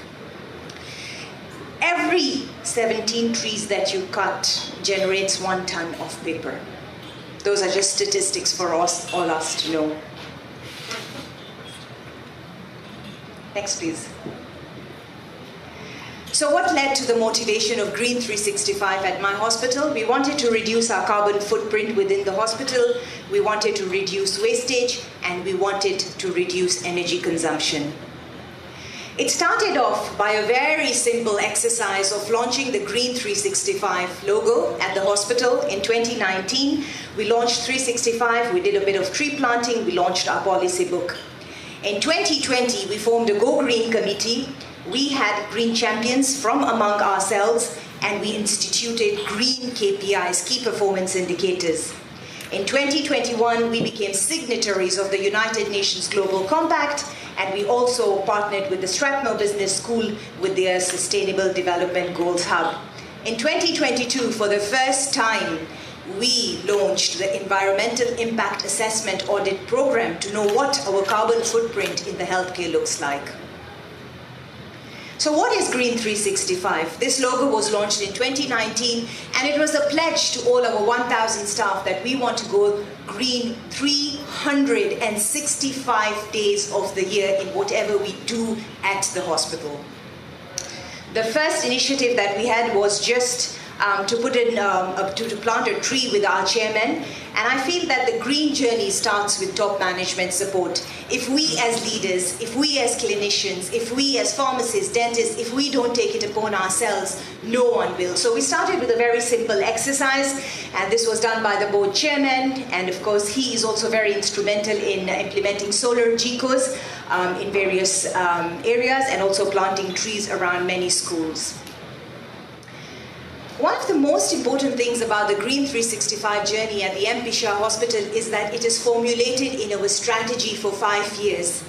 Every 17 trees that you cut generates 1 ton of paper. Those are just statistics for us, all us to know. Next, please. So what led to the motivation of Green 365 at my hospital? We wanted to reduce our carbon footprint within the hospital, we wanted to reduce wastage, and we wanted to reduce energy consumption. It started off by a very simple exercise of launching the Green 365 logo at the hospital in 2019. We launched 365, we did a bit of tree planting, we launched our policy book. In 2020, we formed a Go Green committee. We had green champions from among ourselves, and we instituted green KPIs, key performance indicators. In 2021, we became signatories of the United Nations Global Compact, and we also partnered with the Strathmore Business School with their Sustainable Development Goals Hub. In 2022, for the first time, we launched the Environmental Impact Assessment Audit Program to know what our carbon footprint in the healthcare looks like. So what is Green 365? This logo was launched in 2019, and it was a pledge to all our 1,000 staff that we want to go green 365 days of the year in whatever we do at the hospital. The first initiative that we had was just to plant a tree with our chairman, and I feel that the green journey starts with top management support. If we as leaders, if we as clinicians, if we as pharmacists, dentists, if we don't take it upon ourselves, no one will. So we started with a very simple exercise, and this was done by the board chairman, and of course he is also very instrumental in implementing solar GECOs in various areas, and also planting trees around many schools. One of the most important things about the Green 365 journey at the MP Shah Hospital is that it is formulated in our strategy for 5 years.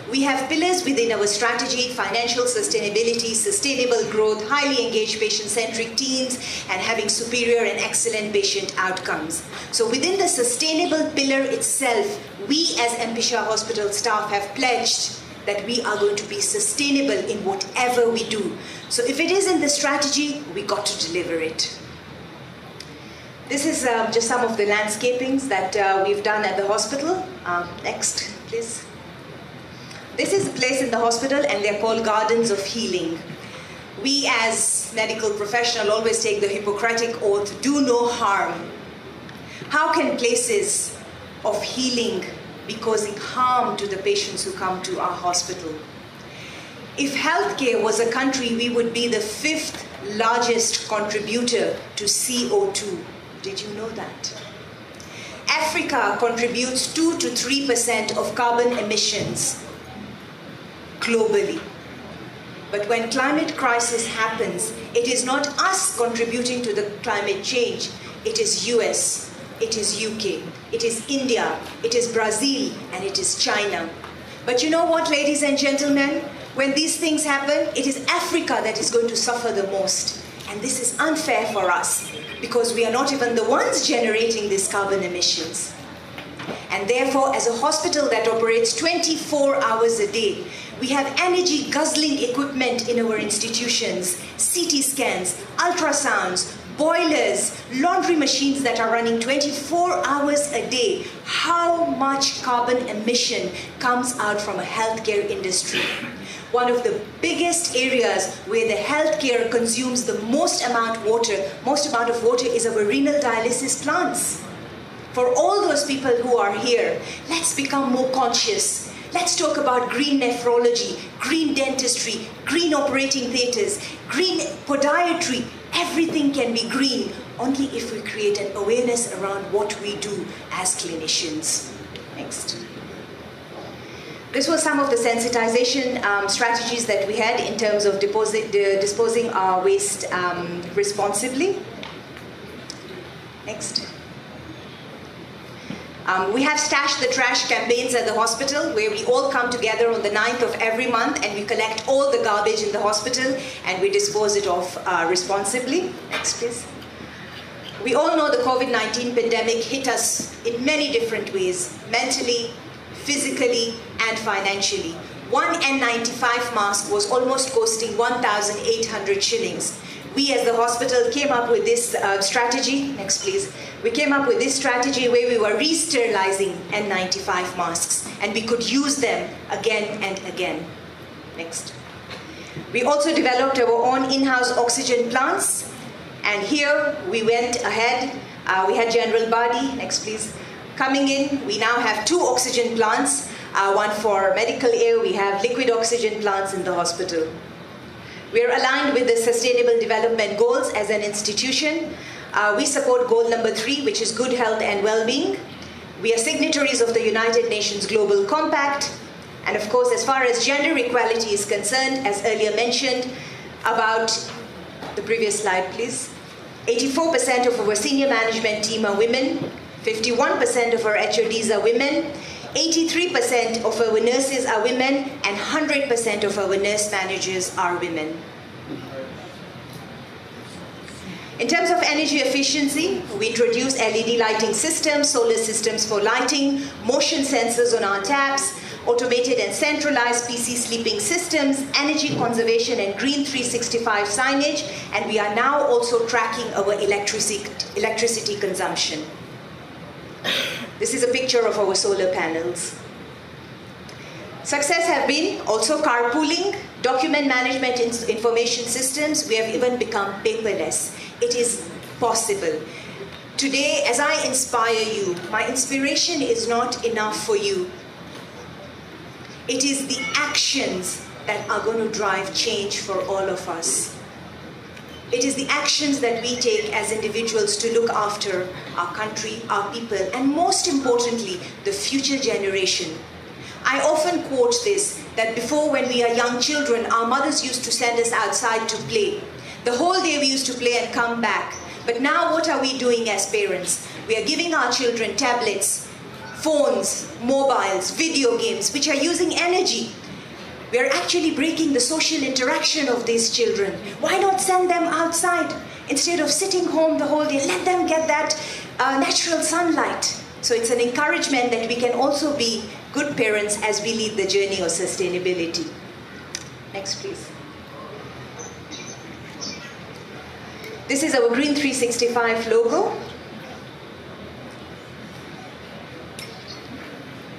We have pillars within our strategy: financial sustainability, sustainable growth, highly engaged patient-centric teams, and having superior and excellent patient outcomes. So within the sustainable pillar itself, we as MP Shah Hospital staff have pledged that we are going to be sustainable in whatever we do. So if it is in the strategy, we got to deliver it. This is just some of the landscapings that we've done at the hospital. Next, please. This is a place in the hospital, and they're called Gardens of Healing. We as medical professionals always take the Hippocratic oath, do no harm. How can places of healing be causing harm to the patients who come to our hospital? If healthcare was a country, we would be the 5th largest contributor to CO2. Did you know that? Africa contributes 2 to 3% of carbon emissions globally. But when climate crisis happens, It is not us contributing to the climate change. It is US, it is UK, it is India, it is Brazil, and it is China. But you know what, ladies and gentlemen? When these things happen, it is Africa that is going to suffer the most. And this is unfair for us because we are not even the ones generating these carbon emissions. And therefore, as a hospital that operates 24 hours a day, we have energy guzzling equipment in our institutions, CT scans, ultrasounds, boilers, laundry machines that are running 24 hours a day. How much carbon emission comes out from a healthcare industry? One of the biggest areas where the healthcare consumes the most amount of water is our renal dialysis plants. For all those people who are here, let's become more conscious. Let's talk about green nephrology, green dentistry, green operating theatres, green podiatry. Everything can be green only if we create an awareness around what we do as clinicians. Next. This was some of the sensitization strategies that we had in terms of disposing our waste responsibly. Next. We have Stash the Trash campaigns at the hospital where we all come together on the 9th of every month and we collect all the garbage in the hospital and we dispose it off responsibly. Next, please. We all know the COVID-19 pandemic hit us in many different ways, mentally, physically, and financially. One N95 mask was almost costing 1,800 shillings. We as the hospital came up with this strategy. Next, please. We came up with this strategy where we were re-sterilizing N95 masks and we could use them again and again. Next. We also developed our own in-house oxygen plants. And here we went ahead. We had General Badi, next please, coming in. We now have 2 oxygen plants. One for medical air. We have liquid oxygen plants in the hospital. We are aligned with the Sustainable Development Goals as an institution. We support goal number 3, which is good health and well-being. We are signatories of the United Nations Global Compact. And of course, as far as gender equality is concerned, as earlier mentioned, about the previous slide, please. 84% of our senior management team are women. 51% of our HODs are women. 83% of our nurses are women, and 100% of our nurse managers are women. In terms of energy efficiency, we introduced LED lighting systems, solar systems for lighting, motion sensors on our taps, automated and centralized PC sleeping systems, energy conservation and Green 365 signage, and we are now also tracking our electricity consumption. This is a picture of our solar panels. Success have been also carpooling, document management information systems. We have even become paperless. It is possible. Today, as I inspire you, my inspiration is not enough for you. It is the actions that are going to drive change for all of us. It is the actions that we take as individuals to look after our country, our people, and most importantly, the future generation. I often quote this, that before when we are young children, our mothers used to send us outside to play. The whole day we used to play and come back. But now what are we doing as parents? We are giving our children tablets, phones, mobiles, video games, which are using energy. We are actually breaking the social interaction of these children. Why not send them outside? Instead of sitting home the whole day, let them get that natural sunlight. So it's an encouragement that we can also be good parents as we lead the journey of sustainability. Next, please. This is our Green 365 logo.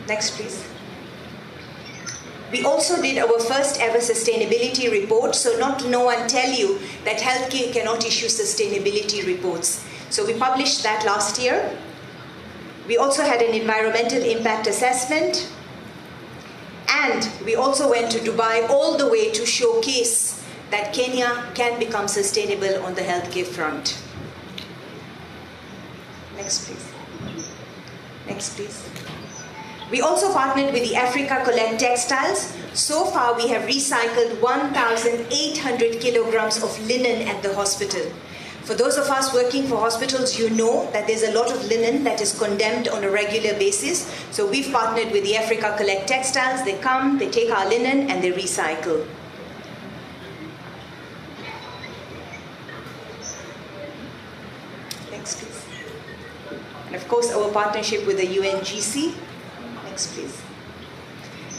Next, please. We also did our first ever sustainability report, so not no one tell you that healthcare cannot issue sustainability reports. So we published that last year. We also had an environmental impact assessment, and we also went to Dubai all the way to showcase that Kenya can become sustainable on the healthcare front. Next, please. Next, please. We also partnered with the Africa Collect Textiles. So far, we have recycled 1,800 kilograms of linen at the hospital. For those of us working for hospitals, you know that there's a lot of linen that is condemned on a regular basis. So we've partnered with the Africa Collect Textiles. They come, they take our linen, and they recycle. Next, please. And of course, our partnership with the UNGC. Next, please.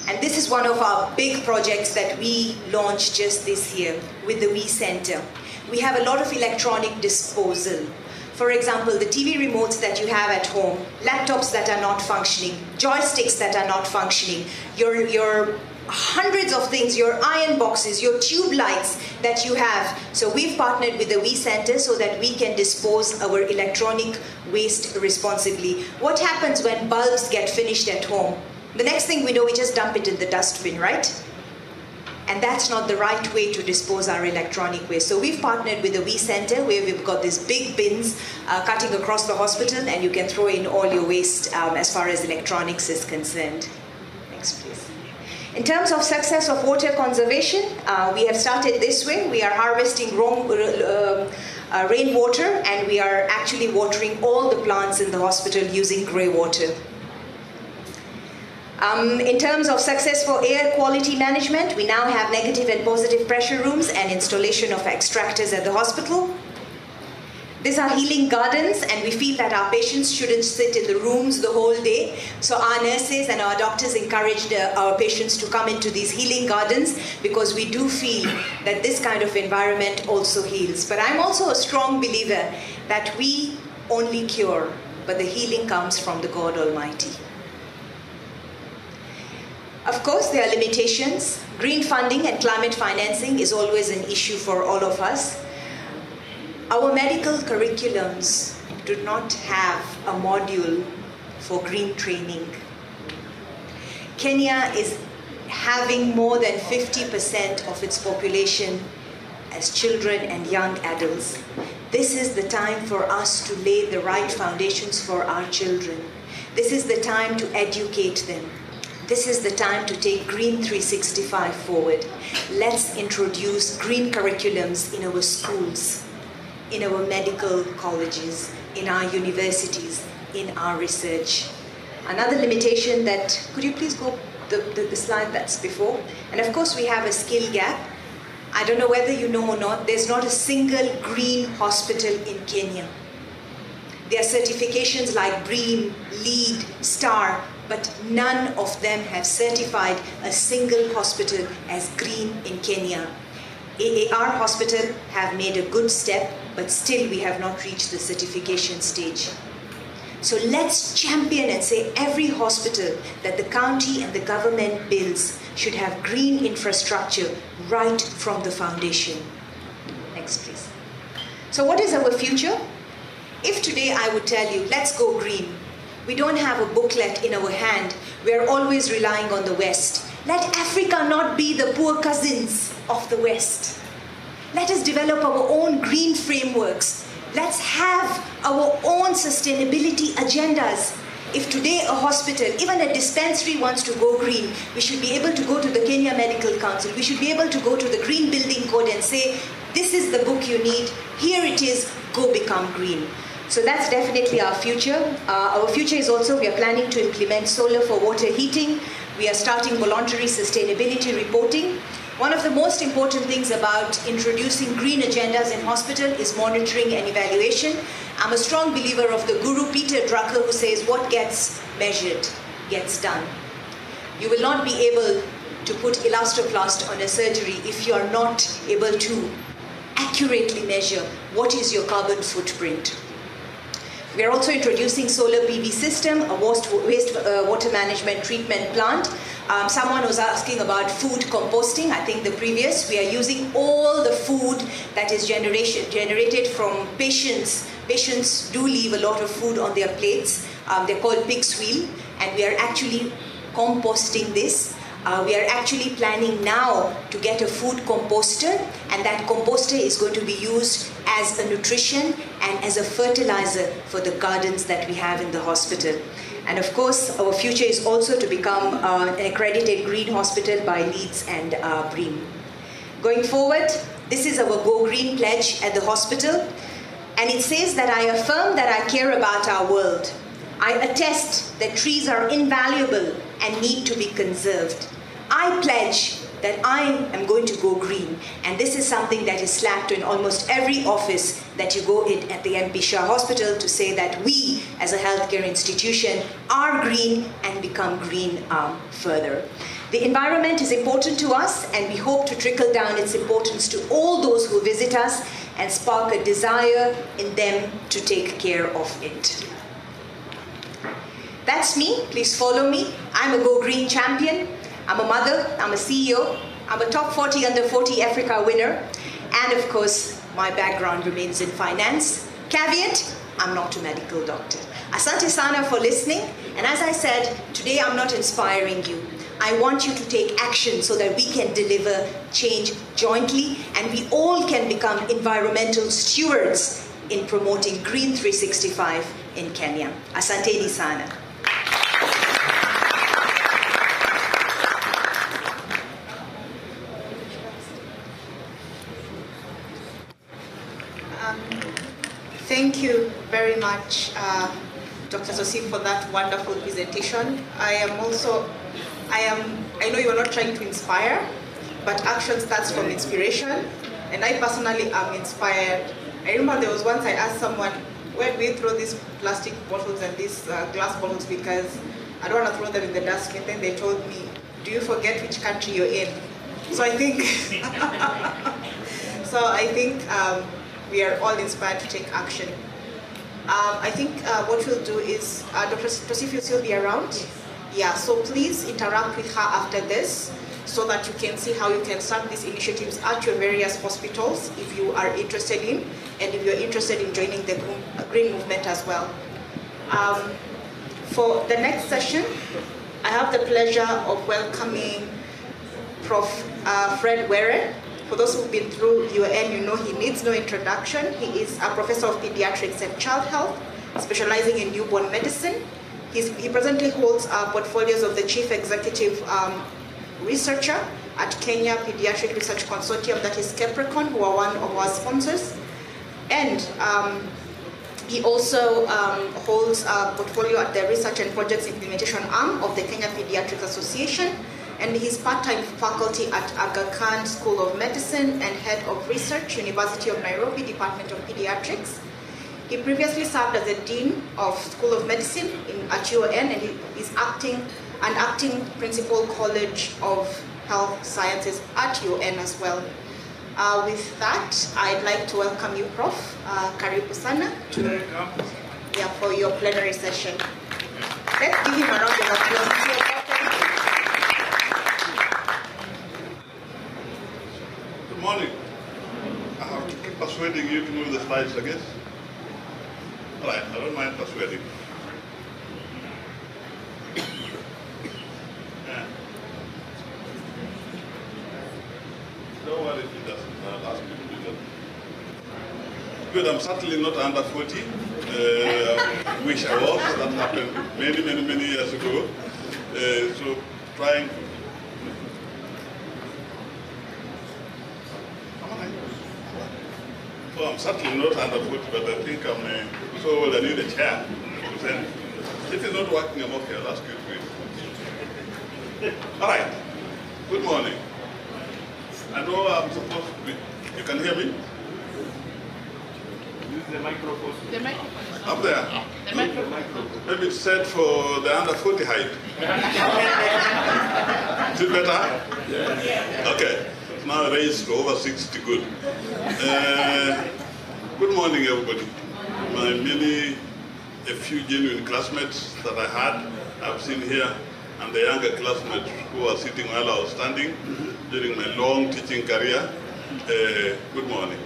And this is one of our big projects that we launched just this year with the We Center. We have a lot of electronic disposal. For example, the TV remotes that you have at home, laptops that are not functioning, joysticks that are not functioning, your hundreds of things, your iron boxes, your tube lights that you have. So we've partnered with the We Center so that we can dispose our electronic waste responsibly. What happens when bulbs get finished at home? The next thing we know, we just dump it in the dustbin, right? And that's not the right way to dispose our electronic waste. So we've partnered with the We Center, where we've got these big bins cutting across the hospital, and you can throw in all your waste as far as electronics is concerned. Next, please. In terms of success of water conservation, we have started this way. We are harvesting rainwater, and we are actually watering all the plants in the hospital using grey water. In terms of success for air quality management, we now have negative and positive pressure rooms and installation of extractors at the hospital. These are healing gardens, and we feel that our patients shouldn't sit in the rooms the whole day. So our nurses and our doctors encouraged our patients to come into these healing gardens, because we do feel that this kind of environment also heals. But I'm also a strong believer that we only cure, but the healing comes from the God Almighty. Of course, there are limitations. Green funding and climate financing is always an issue for all of us. Our medical curriculums do not have a module for green training. Kenya is having more than 50% of its population as children and young adults. This is the time for us to lay the right foundations for our children. This is the time to educate them. This is the time to take Green 365 forward. Let's introduce green curriculums in our schools, in our medical colleges, in our universities, in our research. Another limitation that, could you please go the slide that's before? And of course, we have a skill gap. I don't know whether you know or not, there's not a single green hospital in Kenya. There are certifications like BREEAM, LEED, STAR, but none of them have certified a single hospital as green in Kenya. AAR Hospital have made a good step, but still we have not reached the certification stage. So let's champion and say every hospital that the county and the government builds should have green infrastructure right from the foundation. Next, please. So what is our future? If today I would tell you, let's go green, we don't have a booklet in our hand. We are always relying on the West. Let Africa not be the poor cousins of the West. Let us develop our own green frameworks. Let's have our own sustainability agendas. If today a hospital, even a dispensary wants to go green, we should be able to go to the Kenya Medical Council. We should be able to go to the Green Building Code and say, this is the book you need. Here it is. Go become green. So that's definitely our future. Our future is also, we are planning to implement solar for water heating. We are starting voluntary sustainability reporting. One of the most important things about introducing green agendas in hospital is monitoring and evaluation. I'm a strong believer of the guru Peter Drucker, who says what gets measured gets done. You will not be able to put elastoplast on a surgery if you are not able to accurately measure what is your carbon footprint. We are also introducing solar PV system, a waste water management treatment plant. Someone was asking about food composting. I think the previous, we are using all the food that is generated from patients. Patients do leave a lot of food on their plates. They're called pig's wheel, and we are actually composting this. We are actually planning now to get a food composter, and that composter is going to be used as a nutrition and as a fertilizer for the gardens that we have in the hospital. And of course, our future is also to become an accredited green hospital by Leeds and BREEAM. Going forward, this is our Go Green pledge at the hospital. And it says that I affirm that I care about our world. I attest that trees are invaluable and need to be conserved. I pledge that I am going to go green. And this is something that is slapped in almost every office that you go in at the MP Shah Hospital to say that we, as a healthcare institution, are green and become green further. The environment is important to us, and we hope to trickle down its importance to all those who visit us and spark a desire in them to take care of it. That's me. Please follow me. I'm a Go Green champion. I'm a mother, I'm a CEO, I'm a top 40 under 40 Africa winner, and of course, my background remains in finance. Caveat, I'm not a medical doctor. Asante sana for listening, and as I said, today I'm not inspiring you. I want you to take action so that we can deliver change jointly, and we all can become environmental stewards in promoting Green 365 in Kenya. Asanteni sana. Thank you very much, Dr. Sosif, for that wonderful presentation. I know you are not trying to inspire, but action starts from inspiration, and I personally am inspired. I remember there was once I asked someone, where do we throw these plastic bottles and these glass bottles, because I don't want to throw them in the dustbin. Then they told me, do you forget which country you're in? So I think, we are all inspired to take action. I think what we'll do is, Dr. Sosif will still be around? Yeah, so please interact with her after this so that you can see how you can start these initiatives at your various hospitals if you are interested in, and if you're interested in joining the Green Movement as well. For the next session, I have the pleasure of welcoming Prof. Fred Were. For those who've been through UAN, you know he needs no introduction. He is a professor of pediatrics and child health, specializing in newborn medicine. He presently holds portfolios of the chief executive researcher at Kenya Pediatric Research Consortium, that is Capricorn, who are one of our sponsors. And he also holds a portfolio at the Research and Projects Implementation Arm of the Kenya Pediatric Association. And he's part-time faculty at Aga Khan School of Medicine and head of research, University of Nairobi, Department of Pediatrics. He previously served as the Dean of School of Medicine at UON, and he is acting Principal College of Health Sciences at UON as well. With that, I'd like to welcome you, Prof. Karibu sana for your plenary session. Let's give him a round of applause. Good morning. I have to keep persuading you to move the slides, I guess. All right, I don't mind persuading. Yeah. Don't worry if it doesn't. I'll ask you to do that. Good, I'm certainly not under 40. Wish I was. That happened many years ago. So trying. So I'm certainly not under 40, but I think I'm so old I need a chair. If it's not working, I'm okay. I'll ask you to. All right. Good morning. I know I'm supposed to be. You can hear me? This is the microphone. The microphone. Up there? The microphone. Maybe it's set for the under 40 height. Is it better? Yeah. Okay. Now raised to over 60, good. Good morning, everybody. A few genuine classmates that I had, I've seen here, and the younger classmates who are sitting while I was standing during my long teaching career. Good morning.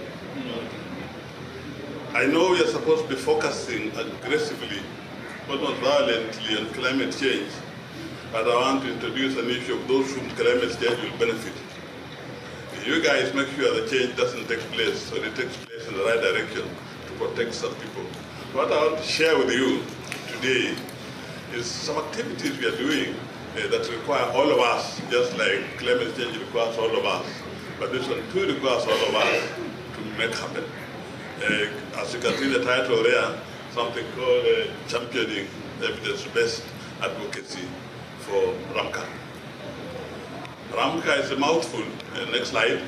I know we are supposed to be focusing aggressively, almost violently, on climate change, but I want to introduce an issue of those whom climate change will benefit. You guys make sure the change doesn't take place, so it takes place in the right direction to protect some people. What I want to share with you today is some activities we are doing that require all of us, just like climate change requires all of us. But this one too requires all of us to make happen. As you can see the title there, something called Championing Evidence-Based Advocacy for RAMCA. RAMCA is a mouthful. Next slide.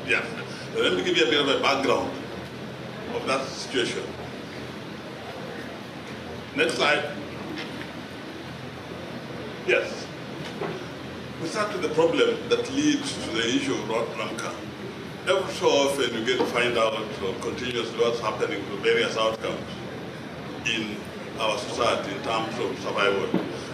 Yeah. So let me give you a bit of a background of that situation. Next slide. Yes. We start with the problem that leads to the issue of RAMCA. Every so often you get to find out continuously what's happening to various outcomes in our society in terms of survival.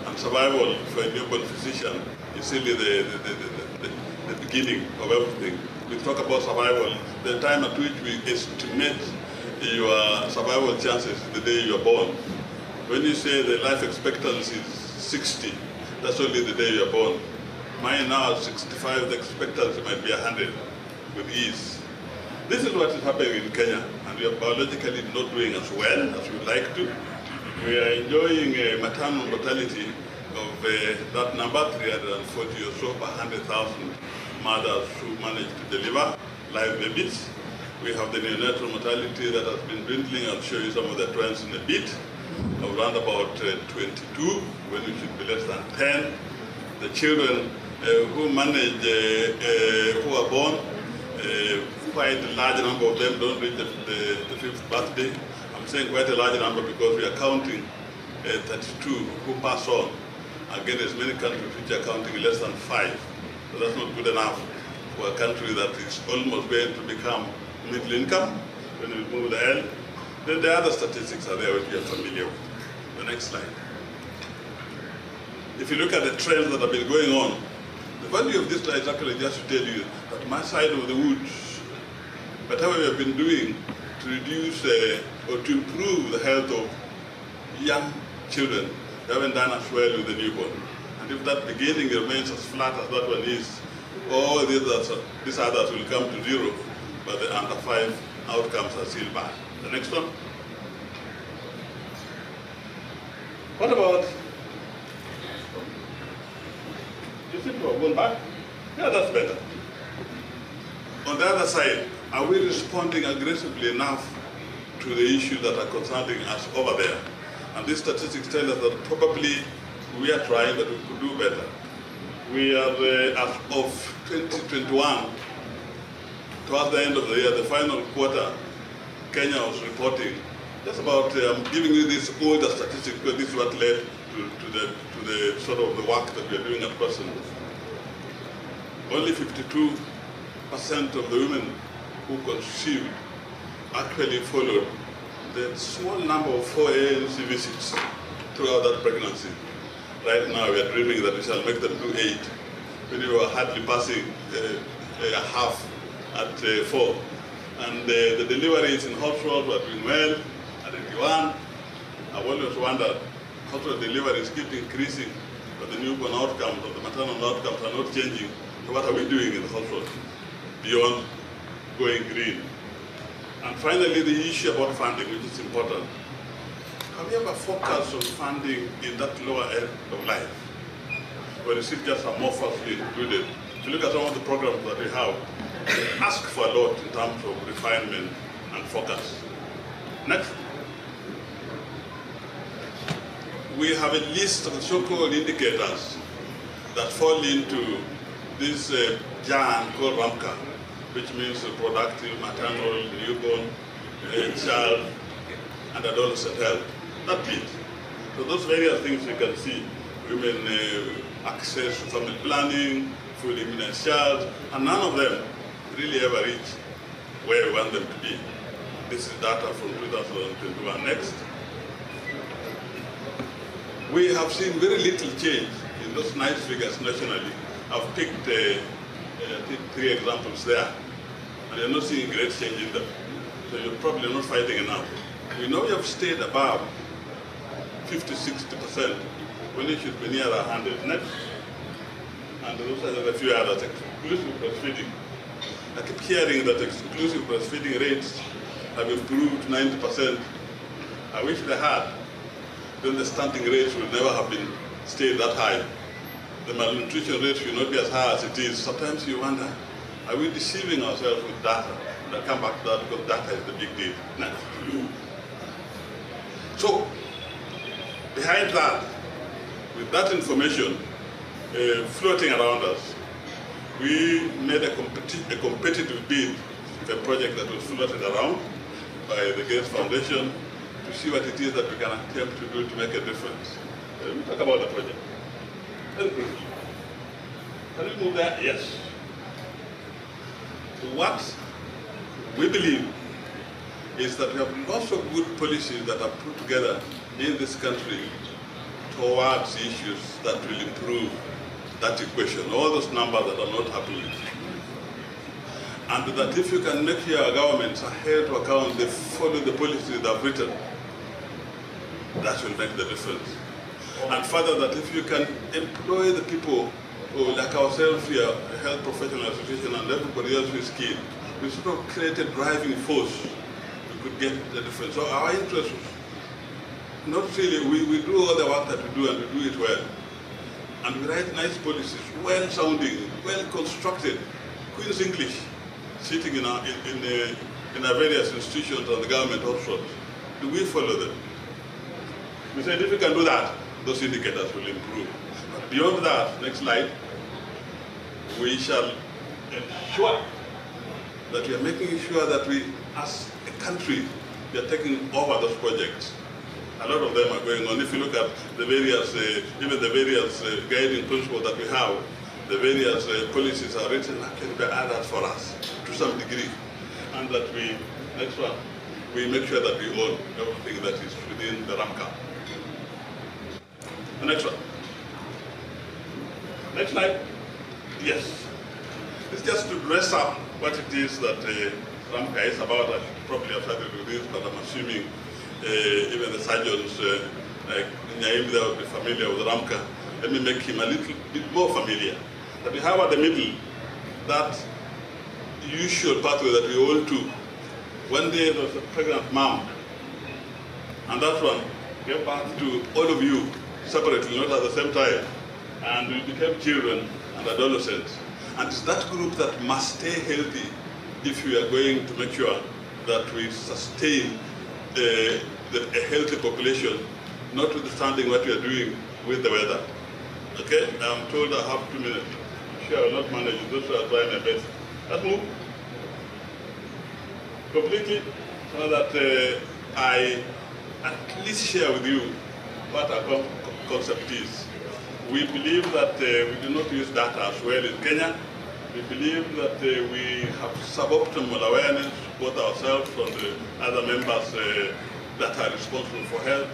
And survival for a newborn physician is really the beginning of everything. We talk about survival, the time at which we estimate your survival chances the day you are born. When you say the life expectancy is 60, that's only the day you are born. Mine now at 65, the expectancy might be 100 with ease. This is what is happening in Kenya, and we are biologically not doing as well as we would like to. We are enjoying a maternal mortality of that number, 340 or so per 100,000 mothers who manage to deliver live babies. We have the neonatal mortality that has been dwindling. I'll show you some of the trends in a bit. Around about 22, when it should be less than 10. The children who manage, who are born, quite a large number of them don't reach the 5th birthday. I'm saying quite a large number because we are counting 32 who pass on. Again, there's many countries which are counting less than 5. So that's not good enough for a country that is almost going to become middle income when we move the L. Then the other statistics are there which we are familiar with. The next slide. If you look at the trends that have been going on, the value of this slide is actually just to tell you that my side of the woods, whatever we have been doing to reduce or to improve the health of young children, we haven't done as well with the newborn. And if that beginning remains as flat as that one is, all these others will come to zero, but the under 5 outcomes are still bad. The next one. What about, you seem to have gone back? Yeah, that's better. On the other side, are we responding aggressively enough to the issues that are concerning us over there? And these statistics tell us that probably we are trying, but we could do better. We are, as of 2021, towards the end of the year, the final quarter, Kenya was reporting just about, I'm giving you this older statistics because this is what led to the sort of the work that we are doing at present. Only 52% of the women who conceived actually followed the small number of 4 ANC visits throughout that pregnancy. Right now we are dreaming that we shall make them do 8. When we were hardly passing a half at 4. And the deliveries in hospitals were doing well at 81. I've always wondered, hospital deliveries keep increasing, but the newborn outcomes or the maternal outcomes are not changing. So what are we doing in the hospital beyond going green? And finally, the issue about funding, which is important. Have you ever focused on funding in that lower end of life? Or is it just amorphously included? If you look at some of the programs that we have, they ask for a lot in terms of refinement and focus. Next. We have a list of so-called indicators that fall into this jargon called RAMCA, which means reproductive, maternal, newborn, child, and adolescent health. That's it. So those various things you can see, women access to family planning, fully immunized child, and none of them really ever reach where we want them to be. This is data from 2021. Next. We have seen very little change in those nice figures nationally. I've picked 3 examples there, and you're not seeing great change in them. So you're probably not fighting enough. We know we have stayed above 50–60% when it should be near 100. Next. and those are a few others, exclusive breastfeeding. I keep hearing that exclusive breastfeeding rates have improved 90%. I wish they had. Then the stunting rates would never have been stayed that high. The malnutrition rate should not be as high as it is. Sometimes you wonder, are we deceiving ourselves with data? I'll come back to that because data is the big deal. Next. So, behind that, with that information floating around us, we made a competitive bid, a project that was floated around by the Gates Foundation to see what it is that we can attempt to do to make a difference. Let me talk about the project. Can we move there? Yes. What we believe is that we have lots of good policies that are put together in this country towards issues that will improve that equation, all those numbers that are not happening. And that if you can make your governments held to account, they follow the policies they have written, that will make the difference. And further, that if you can employ the people like ourselves here, Health Professional Association and everybody else with skill, we sort of create a driving force, we could get the difference. So our interest was not really, we do all the work that we do and we do it well. And we write nice policies, well-sounding, well-constructed, Queen's English, sitting in our various institutions and the government also. Do we follow them? We said if we can do that, those indicators will improve. But beyond that, next slide, we shall ensure that we are making sure that we, as a country, we are taking over those projects. A lot of them are going on. If you look at the various, even the various guiding principles that we have, the various policies are written actually by others for us to some degree. And that we, next one, we make sure that we own everything that is within the RAMCA. The next one. Next slide. Yes. It's just to dress up what it is that RAMCA is about. I should probably have started with this, but I'm assuming even the surgeons, like Naim, they will be familiar with RAMCA. Let me make him a little bit more familiar. That we have at the middle that usual pathway that we all took. One day there was a pregnant mom, and that one gave birth to all of you separately, not at the same time. And we became children and adolescents. And it's that group that must stay healthy if we are going to make sure that we sustain a healthy population, notwithstanding what we are doing with the weather. Okay, I'm told I have 2 minutes. I'm sure I will not manage it, that's why I'll try my best. Let's move. Completely, so that I at least share with you what our concept is. We believe that we do not use data as well in Kenya. We believe that we have suboptimal awareness, both ourselves and the other members that are responsible for health.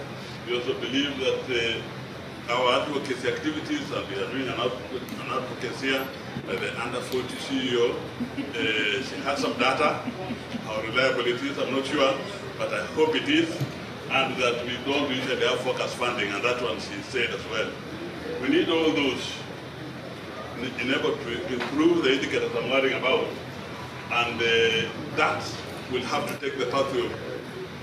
We also believe that our advocacy activities, and we are doing an advocacy here by the Under 40 CEO, she has some data. How reliable it is, I'm not sure, but I hope it is. And that we don't usually have focus funding, and that one she said as well. We need all those in order to improve the indicators I'm worrying about. And that will have to take the pathway of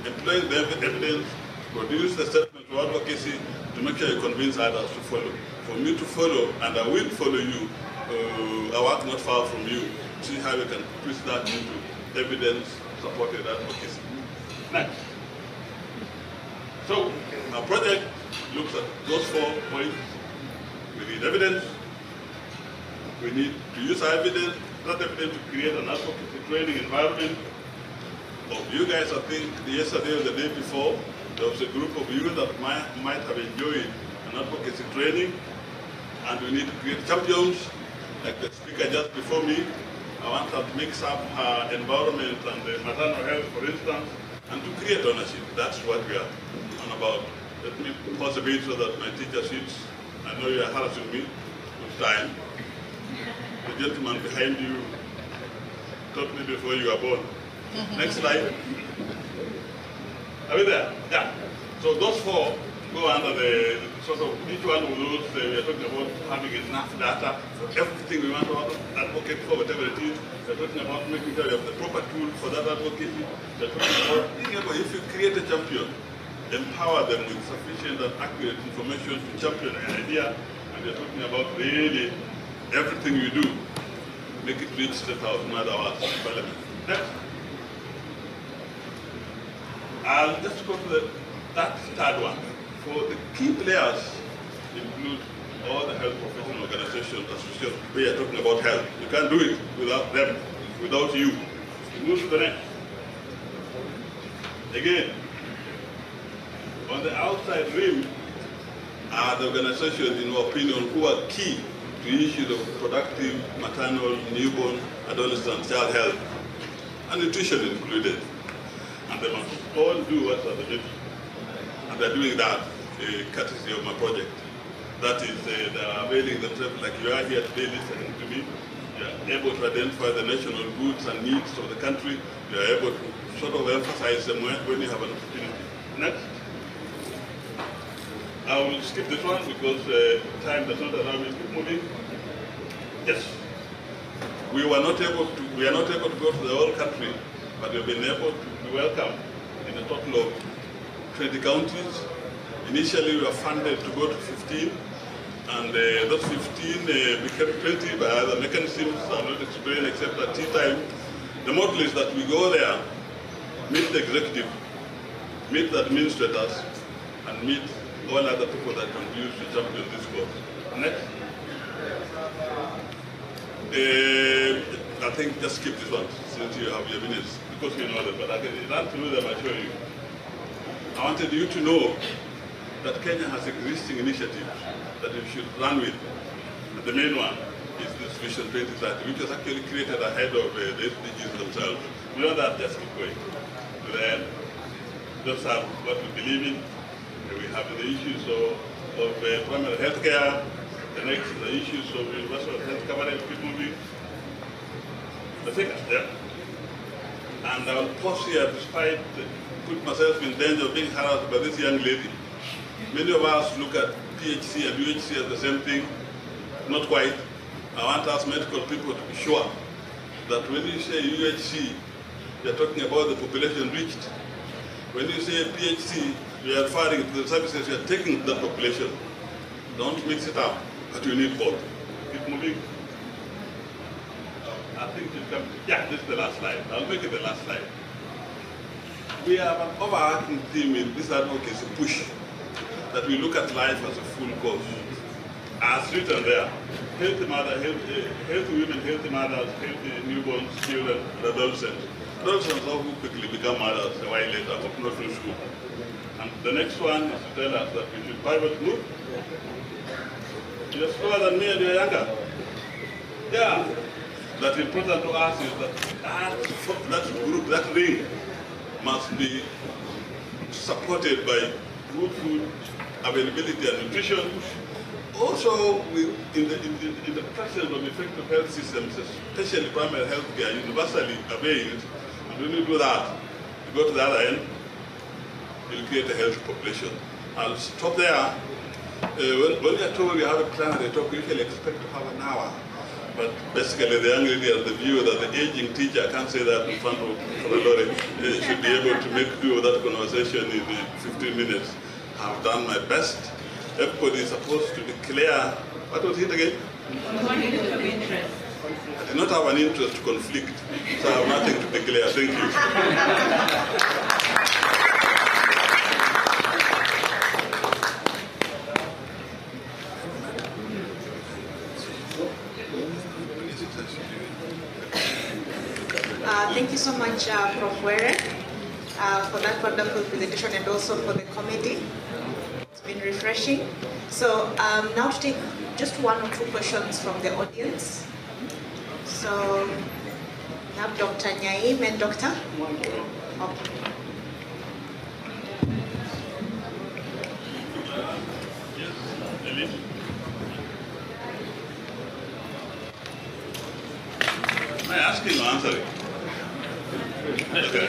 employing the evidence, produce the statement of advocacy to make sure you convince others to follow. For me to follow, and I will follow you, I work not far from you, see how we can twist that into evidence-supported advocacy. Next. So, our project looks at those 4 points. We need evidence. We need to use our evidence, that evidence to create an advocacy training environment. Of you guys, I think yesterday or the day before, there was a group of you that might have enjoyed an advocacy training. And we need to create champions, like the speaker just before me. I want her to mix up her environment and the maternal health, for instance, and to create ownership. That's what we are on about. Let me pause a bit so that my teacher sits. I know you are harassing me with time. The gentleman behind you taught me before you were born. Next slide. Are we there? Yeah. So those 4 go under the sort of each one of those, we are talking about having enough data for everything we want to advocate for, whatever it is. We are talking about making sure we have the proper tool for that advocacy. We are talking about being able, if you create a champion, empower them with sufficient and accurate information to champion an idea. And we are talking about really everything you do, make it reach State House, in other words, Parliament. Next. I'll just go to that third one. For the key players include all the health professional organizations, associations. We are talking about health. You can't do it without them, without you. Move to the next. Again, on the outside rim are the organizations, in our opinion, who are key to issues of productive maternal, newborn, adolescent, child health, and nutrition included. And they must all do what's at the middle. And they're doing that courtesy of my project. That is, they're availing themselves, like you are here today listening to me. You are able to identify the national goods and needs of the country. You are able to sort of emphasize them when you have an opportunity. Next. I will skip this one because time does not allow me to keep moving. Yes. We are not able to go to the whole country, but we've been able to be welcomed in a total of 20 counties. Initially, we were funded to go to 15, and those 15 became 20 by other mechanisms. I'm not explaining except at tea time. The model is that we go there, meet the executive, meet the administrators, and meet all other people that can use to champion this cause. Next. I think just skip this one since you have your minutes, because you know them, but I can run through them and show you. I wanted you to know that Kenya has existing initiatives that we should run with. And the main one is this Vision 2030, which was actually created ahead of the SDGs themselves. You know that, just keep going. Then, those are what we believe in. We have the issues of primary health care. The next is the issues of universal health coverage, keep moving. The figures there. And I will pause here despite put myself in danger of being harassed by this young lady. Many of us look at PHC and UHC as the same thing. Not quite. I want us medical people to be sure that when you say UHC, you're talking about the population reached. When you say PHC, you are referring to the services you are taking to that population. Don't mix it up, but you need both. Keep moving. I think you come. Yeah, this is the last slide. I'll make it the last slide. We have an overarching theme in this advocacy push that we look at life as a full course. As written there, healthy mother, healthy women, healthy mothers, healthy newborns, children, and adolescents. Adolescents are who quickly become mothers a while later, but not through school. And the next one is to tell us that we should pivot group. You're slower than me and you're younger. Yeah. That's important to us is that group, that ring, must be supported by good food, availability and nutrition. Also, in the presence of effective health systems, especially primary health care, universally availed, and when you do that, you go to the other end, you'll create a healthy population. I'll stop there. When you're told you have a plenary talk, you usually expect to have an hour. But basically, the young lady has the view that the aging teacher can't say that in front of Lori. Should be able to make do of that conversation in 15 minutes. I've done my best. Everybody is supposed to declare, what was it again? Conflict of interest. I do not have an interest to conflict, so I have nothing to declare. Thank you. Thank you so much, Prof. Were, for that wonderful presentation and also for the committee. It's been refreshing. So now to take just one or two questions from the audience. So we have Dr. Nyaim and Dr. Okay. Am I asking or answering? Okay.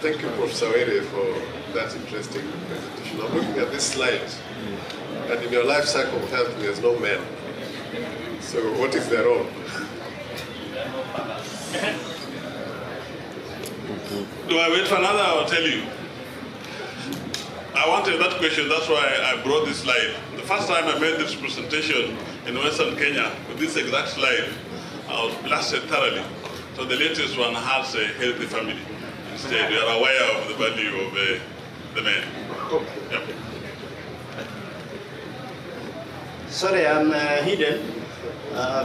Thank Thank you, Professor Were, for that interesting presentation. I'm looking at this slide, and in your life cycle of health, there's no men. So what is their role? Do I wait for another? I'll tell you. I wanted that question, that's why I brought this slide. The first time I made this presentation in Western Kenya with this exact slide, I was blasted thoroughly. So the latest one has a healthy family. Instead, we are aware of the value of the men. Yep. Sorry, I'm hidden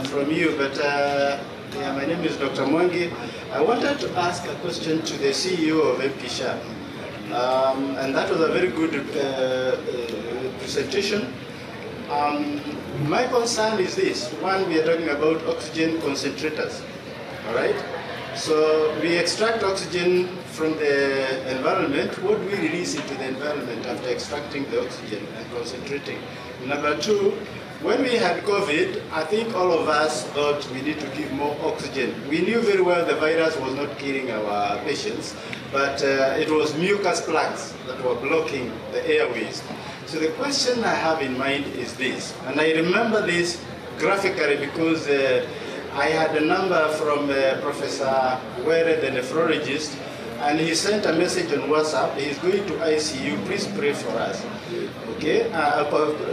from you, but yeah, my name is Dr. Mwangi. I wanted to ask a question to the CEO of MP-SHA. And that was a very good presentation. My concern is this. One, we are talking about oxygen concentrators, all right? So we extract oxygen from the environment. What do we release into the environment after extracting the oxygen and concentrating? Number two, when we had COVID, I think all of us thought we need to give more oxygen. We knew very well the virus was not killing our patients, but it was mucus plugs that were blocking the airways. So the question I have in mind is this, and I remember this graphically because I had a number from Professor Were, the nephrologist, and he sent a message on WhatsApp. He's going to ICU, please pray for us. Okay,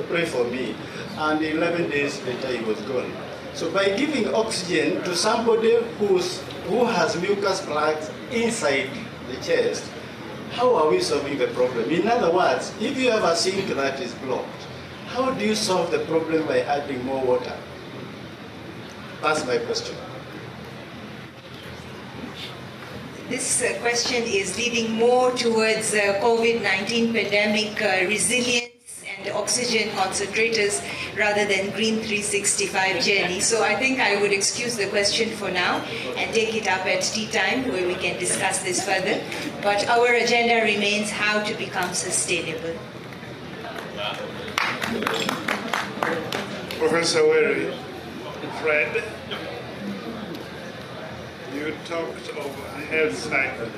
pray for me. And 11 days later he was gone. So by giving oxygen to somebody who has mucus plugs inside the chest, how are we solving the problem? In other words, if you have a sink that is blocked, how do you solve the problem by adding more water? That's my question. This question is leading more towards COVID-19 pandemic resilience and oxygen concentrators rather than Green 365 journey. So I think I would excuse the question for now and take it up at tea time where we can discuss this further. But our agenda remains how to become sustainable. Professor Were, Fred, you talked of a health cycle.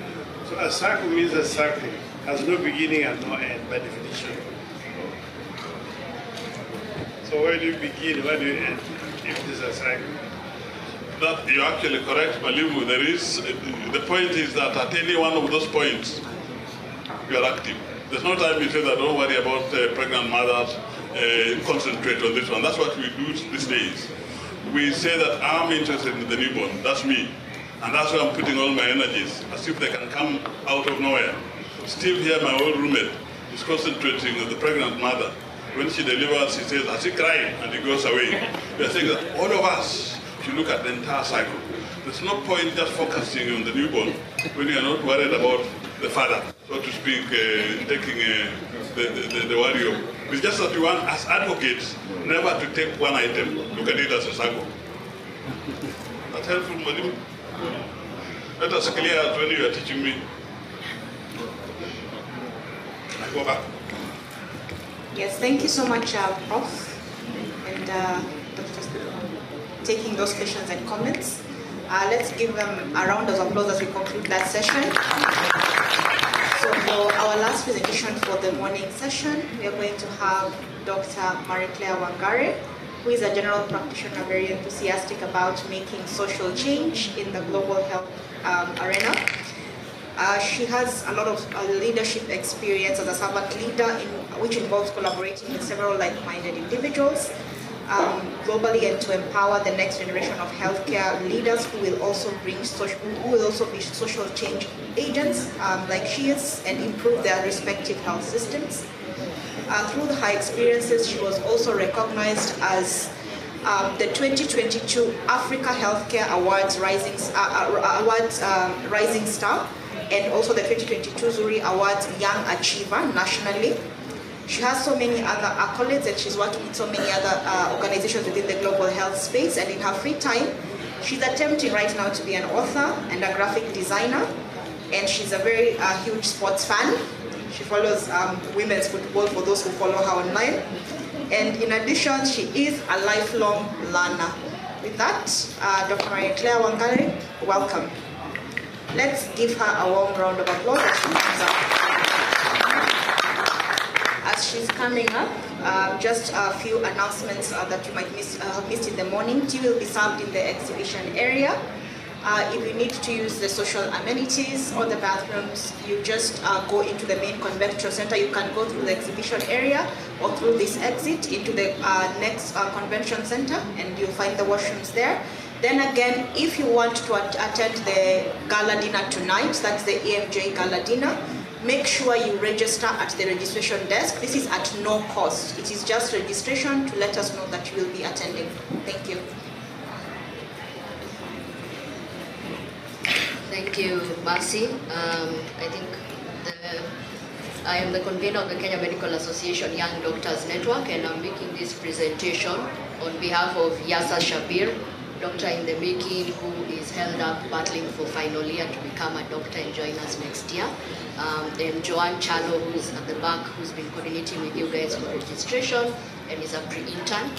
So a cycle means a cycle, has no beginning and no end by definition. So where do you begin, where do you end, if this is a cycle? That you're actually correct, Malibu. There is, the point is that at any one of those points, you are active. There's no time you say that don't worry about pregnant mothers, concentrate on this one. That's what we do these days. We say that I'm interested in the newborn, that's me. And that's where I'm putting all my energies, as if they can come out of nowhere. Steve here, my old roommate, is concentrating on the pregnant mother. When she delivers, he says, "Has he cried?" And he goes away. We are saying that all of us should look at the entire cycle. There's no point just focusing on the newborn when you are not worried about the father, so to speak, taking the worry of. It's just that we want, as advocates, never to take one item, look at it as a cycle. That's helpful, Madam. Let us clear out when you are teaching me. I go back. Yes, thank you so much, Prof. And taking those questions and comments. Let's give them a round of applause as we conclude that session. So for our last presentation for the morning session, we are going to have Dr. Marie-Claire Wangare, who is a general practitioner very enthusiastic about making social change in the global health arena. She has a lot of leadership experience as a servant leader, which involves collaborating with several like-minded individuals globally and to empower the next generation of healthcare leaders who will also be social change agents like she is and improve their respective health systems. Through her experiences, she was also recognized as the 2022 Africa Healthcare Awards Rising Star, and also the 2022 Zuri Awards Young Achiever nationally. She has so many other accolades and she's working in so many other organizations within the global health space, and in her free time, she's attempting right now to be an author and a graphic designer, and she's a very huge sports fan. She follows women's football for those who follow her online. And in addition, she is a lifelong learner. With that, Dr. Marie-Claire Wangare, welcome. Let's give her a warm round of applause as she comes up. As she's coming up, just a few announcements that you might missed in the morning. Tea will be served in the exhibition area. If you need to use the social amenities or the bathrooms, you just go into the main convention center. You can go through the exhibition area or through this exit into the next convention center, and you'll find the washrooms there. Then again, if you want to attend the gala dinner tonight, that's the EMJ gala dinner, make sure you register at the registration desk. This is at no cost. It is just registration to let us know that you will be attending. Thank you. Thank you, Marcy. I think I am the convener of the Kenya Medical Association Young Doctors Network, and I'm making this presentation on behalf of Yasa Shabir, doctor in the making, who is held up battling for final year to become a doctor and join us next year. And Joanne Chalo, who's at the back, who's been coordinating with you guys for registration and is a pre-intern.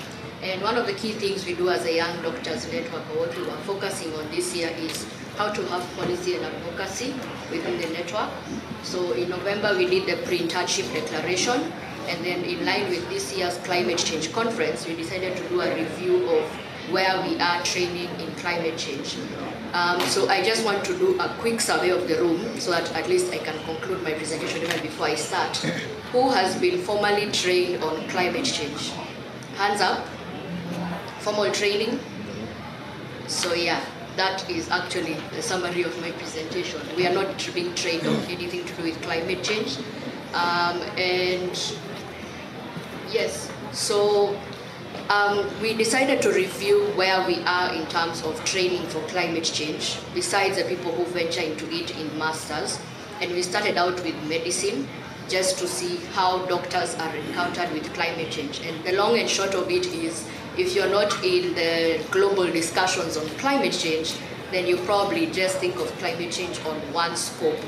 And one of the key things we do as a Young Doctors Network, or what we are focusing on this year, is how to have policy and advocacy within the network. So in November, we did the pre-internship declaration, and then in line with this year's climate change conference, we decided to do a review of where we are training in climate change. So I just want to do a quick survey of the room so that at least I can conclude my presentation even before I start. Who has been formally trained on climate change? Hands up. Formal training. So yeah, that is actually the summary of my presentation. We are not being trained on anything to do with climate change. And yes, so we decided to review where we are in terms of training for climate change, besides the people who venture into it in masters. And we started out with medicine, just to see how doctors are encountered with climate change. And the long and short of it is, if you're not in the global discussions on climate change, then you probably just think of climate change on one scope.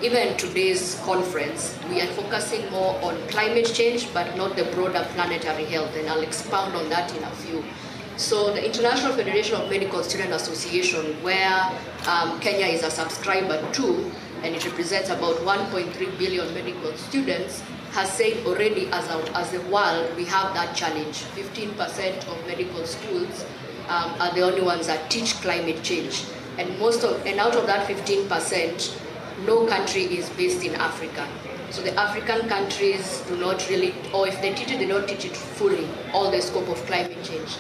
Even today's conference, we are focusing more on climate change, but not the broader planetary health, and I'll expound on that in a few. So the International Federation of Medical Student Association, where Kenya is a subscriber to, and it represents about 1.3 billion medical students, has said already as a world, we have that challenge. 15% of medical schools are the only ones that teach climate change. And out of that 15%, no country is based in Africa. So the African countries do not really, or if they teach it, they don't teach it fully, all the scope of climate change.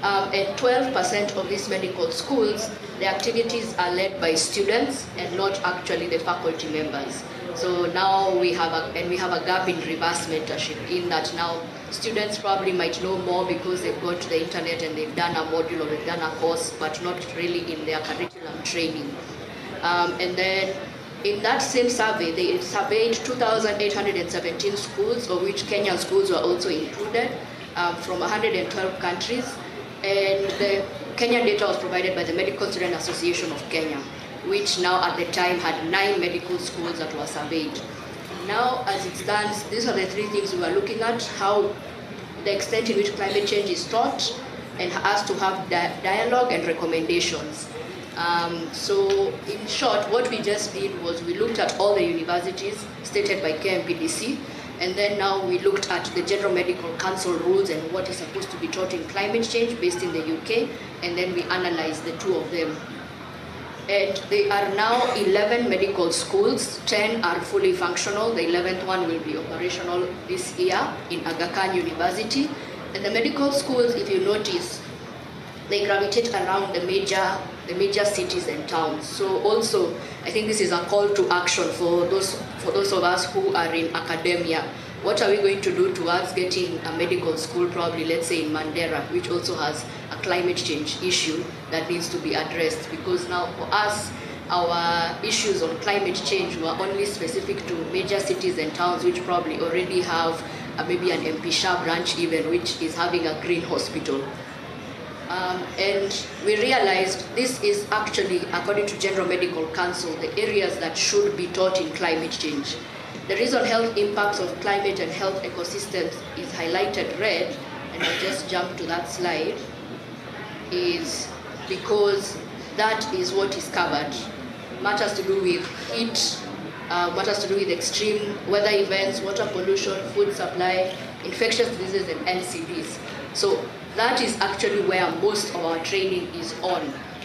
And 12% of these medical schools, the activities are led by students and not actually the faculty members. So now we have a gap in reverse mentorship, in that now students probably might know more because they've gone to the internet and they've done a module or they've done a course, but not really in their curriculum training. And then in that same survey, they surveyed 2,817 schools, of which Kenyan schools were also included, from 112 countries. And the Kenyan data was provided by the Medical Student Association of Kenya, which now at the time had 9 medical schools that were surveyed. Now, as it stands, these are the 3 things we were looking at: how the extent in which climate change is taught, and us to have dialogue and recommendations. So in short, what we just did was we looked at all the universities stated by KMPDC, and then now we looked at the General Medical Council rules and what is supposed to be taught in climate change based in the UK, and then we analyzed the 2 of them. And there are now 11 medical schools, 10 are fully functional. The 11th one will be operational this year in Aga Khan University. And the medical schools, if you notice, they gravitate around the major cities and towns. So also, I think this is a call to action for those of us who are in academia. What are we going to do towards getting a medical school, probably, let's say in Mandera, which also has a climate change issue that needs to be addressed? Because now for us, our issues on climate change were only specific to major cities and towns, which probably already have maybe an MP Shah branch even, which is having a green hospital. And we realized this is actually, according to General Medical Council, the areas that should be taught in climate change. The reason health impacts of climate and health ecosystems is highlighted red, and I'll just jump to that slide, is because that is what is covered matters to do with heat, matters to do with extreme weather events, water pollution, food supply, infectious diseases, and NCDs. So that is actually where most of our training is on.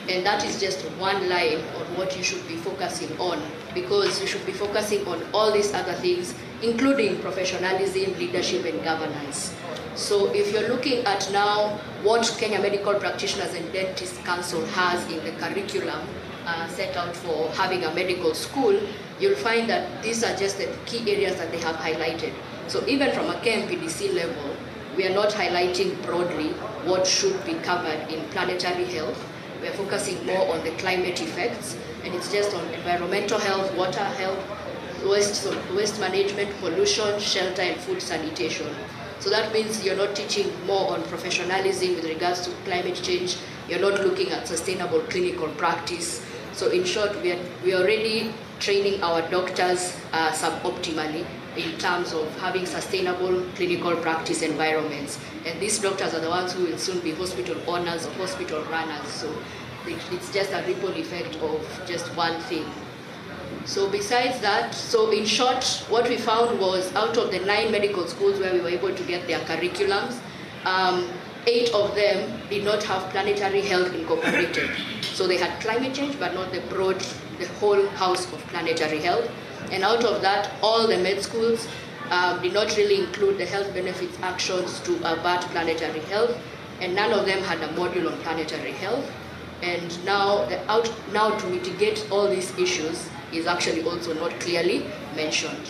And that is just one line on what you should be focusing on, because you should be focusing on all these other things, including professionalism, leadership, and governance. So if you're looking at now what Kenya Medical Practitioners and Dentists Council has in the curriculum set out for having a medical school, you'll find that these are just the key areas that they have highlighted. So even from a KMPDC level, we are not highlighting broadly what should be covered in planetary health. We are focusing more on the climate effects, and it's just on environmental health, water health, waste management, pollution, shelter, and food sanitation. So that means you're not teaching more on professionalism with regards to climate change. You're not looking at sustainable clinical practice. So in short, we are already training our doctors suboptimally in terms of having sustainable clinical practice environments. And these doctors are the ones who will soon be hospital owners or hospital runners. So it's just a ripple effect of just one thing. So besides that, so in short, what we found was out of the 9 medical schools where we were able to get their curriculums, 8 of them did not have planetary health incorporated. So they had climate change, but not the whole house of planetary health. And out of that, all the med schools did not really include the health benefits actions to avert planetary health, and none of them had a module on planetary health. And now, to mitigate all these issues is actually also not clearly mentioned.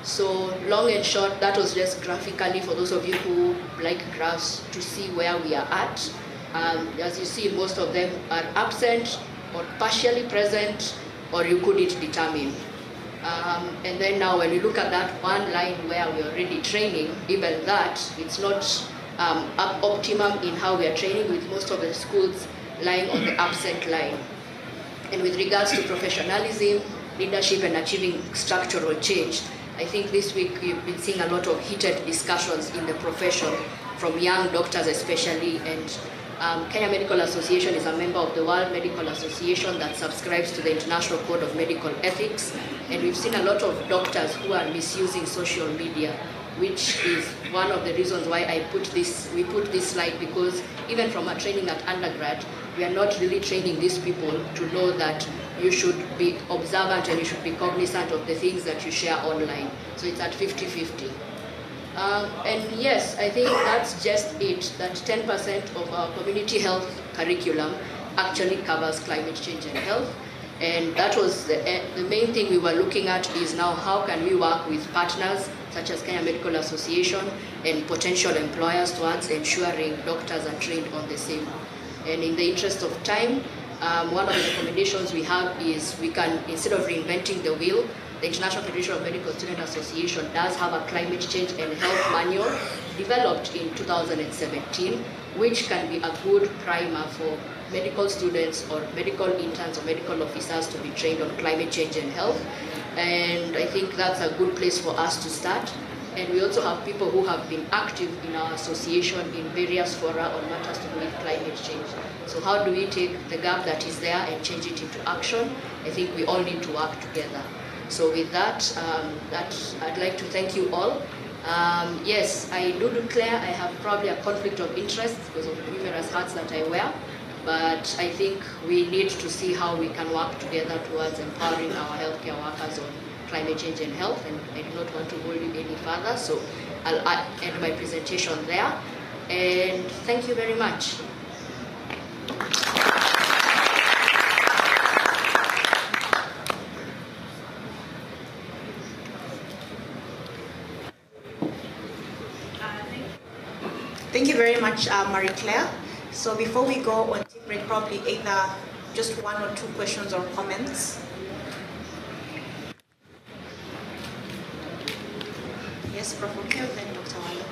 So long and short, that was just graphically for those of you who like graphs to see where we are at. As you see, most of them are absent or partially present, or you couldn't determine. And then now when you look at that one line where we're already training, even that, it's not optimum in how we are training, with most of the schools lying on the absent line. And with regards to professionalism, leadership, and achieving structural change, I think this week we've been seeing a lot of heated discussions in the profession from young doctors especially, and Kenya Medical Association is a member of the World Medical Association that subscribes to the International Code of Medical Ethics, and we've seen a lot of doctors who are misusing social media, which is one of the reasons why we put this slide, because even from our training at undergrad, we are not really training these people to know that you should be observant and you should be cognizant of the things that you share online. So it's at 50-50. And yes, I think that's just it, that 10% of our community health curriculum actually covers climate change and health. And that was the main thing we were looking at, is now how can we work with partners such as Kenya Medical Association and potential employers towards ensuring doctors are trained on the same. And in the interest of time, one of the recommendations we have is we can, instead of reinventing the wheel, the International Federation of Medical Student Association does have a climate change and health manual developed in 2017, which can be a good primer for medical students or medical interns or medical officers to be trained on climate change and health. And I think that's a good place for us to start. And we also have people who have been active in our association in various fora on matters to do with climate change. So how do we take the gap that is there and change it into action? I think we all need to work together. So with that, I'd like to thank you all. Yes, I do declare I have probably a conflict of interest because of the numerous hats that I wear, but I think we need to see how we can work together towards empowering our healthcare workers on climate change and health, and I do not want to hold you any further, so I'll end my presentation there, and thank you very much. Thank you very much, Marie-Claire. So before we go on tea break, probably either just 1 or 2 questions or comments. Yes, Prof. Okeo, then Dr. Wale.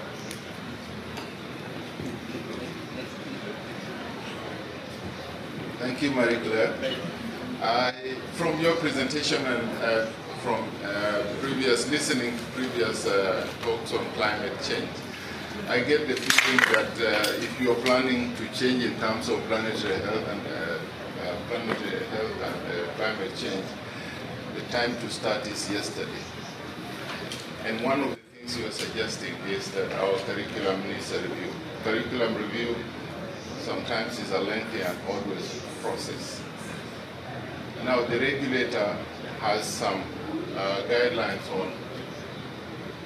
Thank you, Marie-Claire. From your presentation and from previous listening to previous talks on climate change, I get the feeling that if you are planning to change in terms of planetary health and climate change, the time to start is yesterday. And one of the things you are suggesting is that our curriculum needs a review. Curriculum review sometimes is a lengthy and arduous process. Now the regulator has some guidelines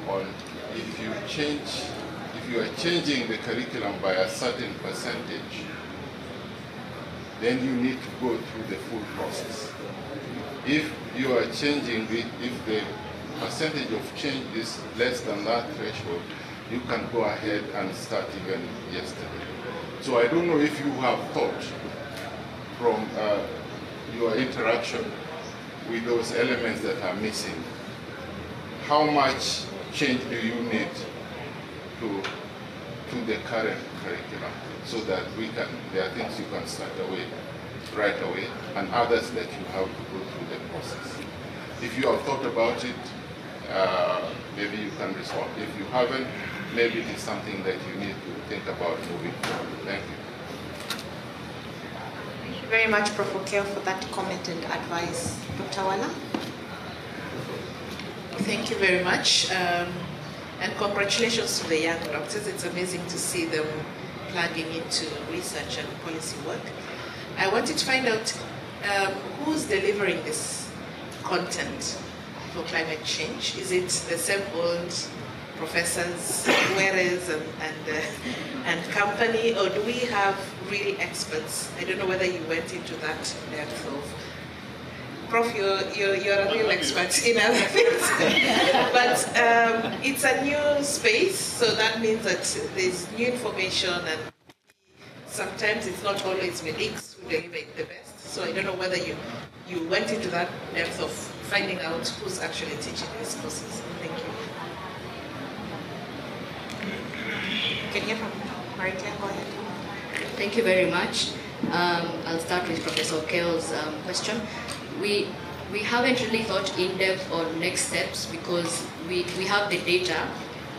on if you are changing the curriculum by a certain percentage, then you need to go through the full process. If you are changing if the percentage of change is less than that threshold, you can go ahead and start even yesterday. So I don't know if you have thought from your interaction with those elements that are missing, how much change do you need to the current curriculum so that there are things you can start right away and others that you have to go through the process. If you have thought about it, maybe you can respond. If you haven't, maybe it is something that you need to think about moving forward. Thank you. Thank you very much, Prof. Okel, for that comment and advice. Dr. Wala? Thank you very much. And congratulations to the young doctors. It's amazing to see them plugging into research and policy work. I wanted to find out who's delivering this content for climate change. Is it the same old professors, Juarez and company, or do we have real experts? I don't know whether you went into that depth of. Prof, you're a real expert in other things. But it's a new space, so that means that there's new information, and sometimes it's not always medics who deliver it the best. So I don't know whether you went into that depth of finding out who's actually teaching these courses. Thank you. Can you hear from Marie-Claire? Go ahead. Thank you very much. I'll start with Professor Okel's question. We haven't really thought in depth on next steps because we have the data,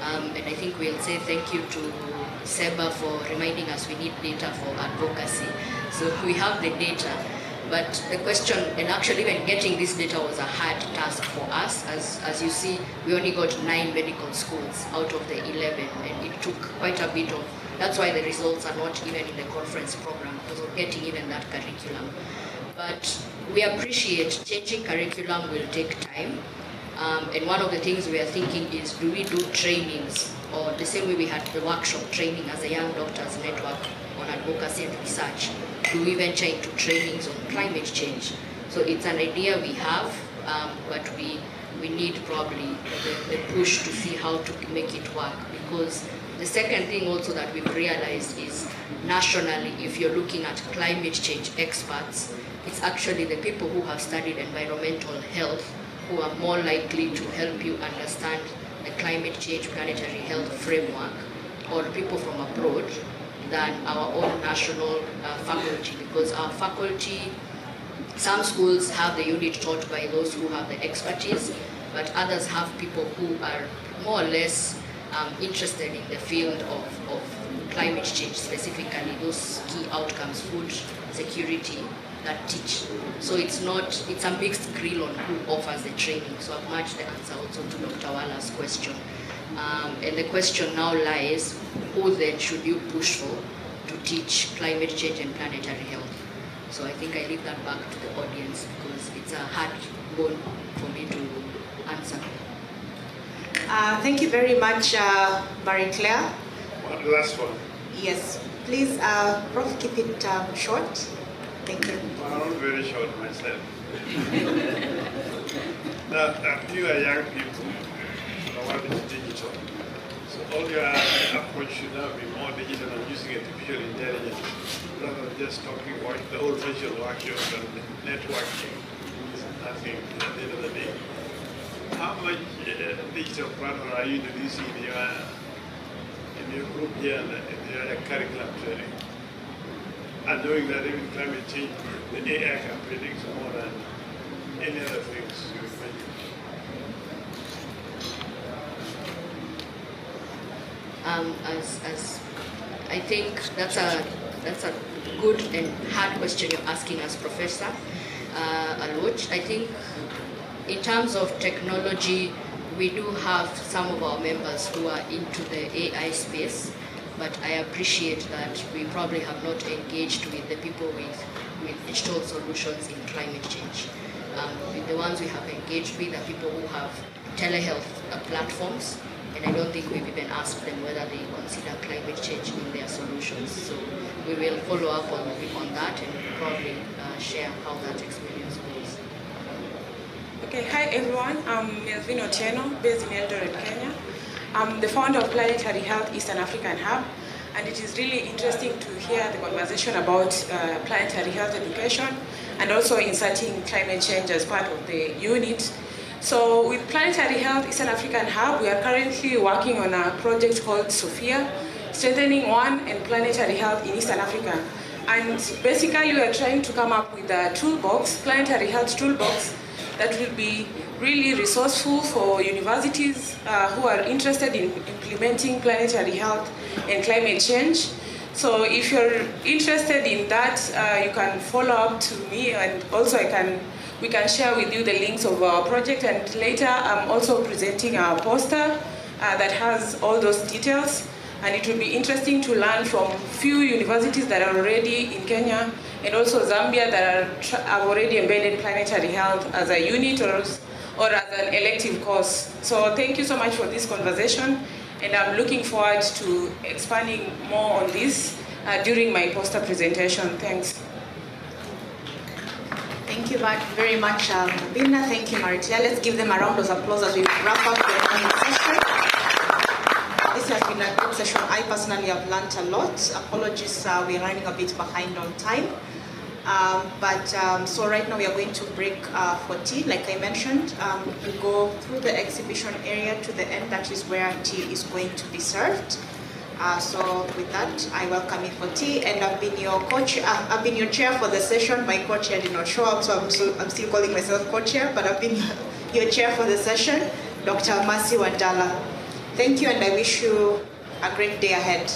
and I think we'll say thank you to SEBA for reminding us we need data for advocacy. So we have the data, but the question, and actually even getting this data was a hard task for us. As you see, we only got 9 medical schools out of the 11, and it took quite a bit of, that's why the results are not even in the conference program, because of getting even that curriculum. But we appreciate changing curriculum will take time. And one of the things we are thinking is, do we do trainings, or the same way we had the workshop training as a Young Doctors Network on advocacy and research, do we venture into trainings on climate change? So it's an idea we have, but we need probably the push to see how to make it work. Because the second thing also that we've realized is nationally, if you're looking at climate change experts, it's actually the people who have studied environmental health who are more likely to help you understand the climate change planetary health framework, or people from abroad, than our own national faculty, because our faculty, some schools have the unit taught by those who have the expertise, but others have people who are more or less interested in the field of climate change, specifically those key outcomes, food security, that teach. So it's a mixed grill on who offers the training. So I've matched the answer also to Dr. Wala's question. And the question now lies, who then should you push for to teach climate change and planetary health? So I think I leave that back to the audience because it's a hard one for me to answer. Thank you very much, Marie-Claire. One last one. Yes, please, Prof, keep it short. Thank you. I'm very short myself. Now, you are young people, what is digital? So all your approach should now be more digital and using artificial intelligence rather than just talking about the old-fashioned workshops and networking. It's nothing at the end of the day. How much digital partner are you introducing in your group here and in your curriculum training? And knowing that even climate change, the AI can predict more than any other things you mentioned. As I think that's a good and hard question you're asking us, Professor. a lot. I think in terms of technology, we do have some of our members who are into the AI space, but I appreciate that we probably have not engaged with the people with digital solutions in climate change. With the ones we have engaged with are people who have telehealth platforms, and I don't think we've even asked them whether they consider climate change in their solutions. So we will follow up on that and probably share how that experience goes. Okay, hi everyone. I'm Melvin Otieno, based in Eldoret, Kenya. I'm the founder of Planetary Health Eastern African Hub, and it is really interesting to hear the conversation about planetary health education and also inserting climate change as part of the unit. So with Planetary Health Eastern African Hub, we are currently working on a project called SOPHIA, Strengthening One and Planetary Health in Eastern Africa. And basically we are trying to come up with a toolbox, planetary health toolbox, that will be really resourceful for universities who are interested in implementing planetary health and climate change. So if you're interested in that, you can follow up to me, and also we can share with you the links of our project, and later I'm also presenting a poster that has all those details, and it will be interesting to learn from few universities that are already in Kenya and also Zambia that have already embedded planetary health as a unit or as an elective course. So thank you so much for this conversation, and I'm looking forward to expanding more on this during my poster presentation. Thanks. Thank you very much, Bina. Thank you, Maritia. Let's give them a round of applause as we wrap up the morning session. This has been a good session. I personally have learned a lot. Apologies, we're running a bit behind on time. So right now we are going to break for tea. Like I mentioned, we go through the exhibition area to the end. That is where tea is going to be served. So with that, I welcome you for tea, and I've been your coach. I've been your chair for the session. My co-chair did not show up, so I'm still calling myself co-chair, but I've been your chair for the session, Dr. Mercy Wandala. Thank you, and I wish you a great day ahead.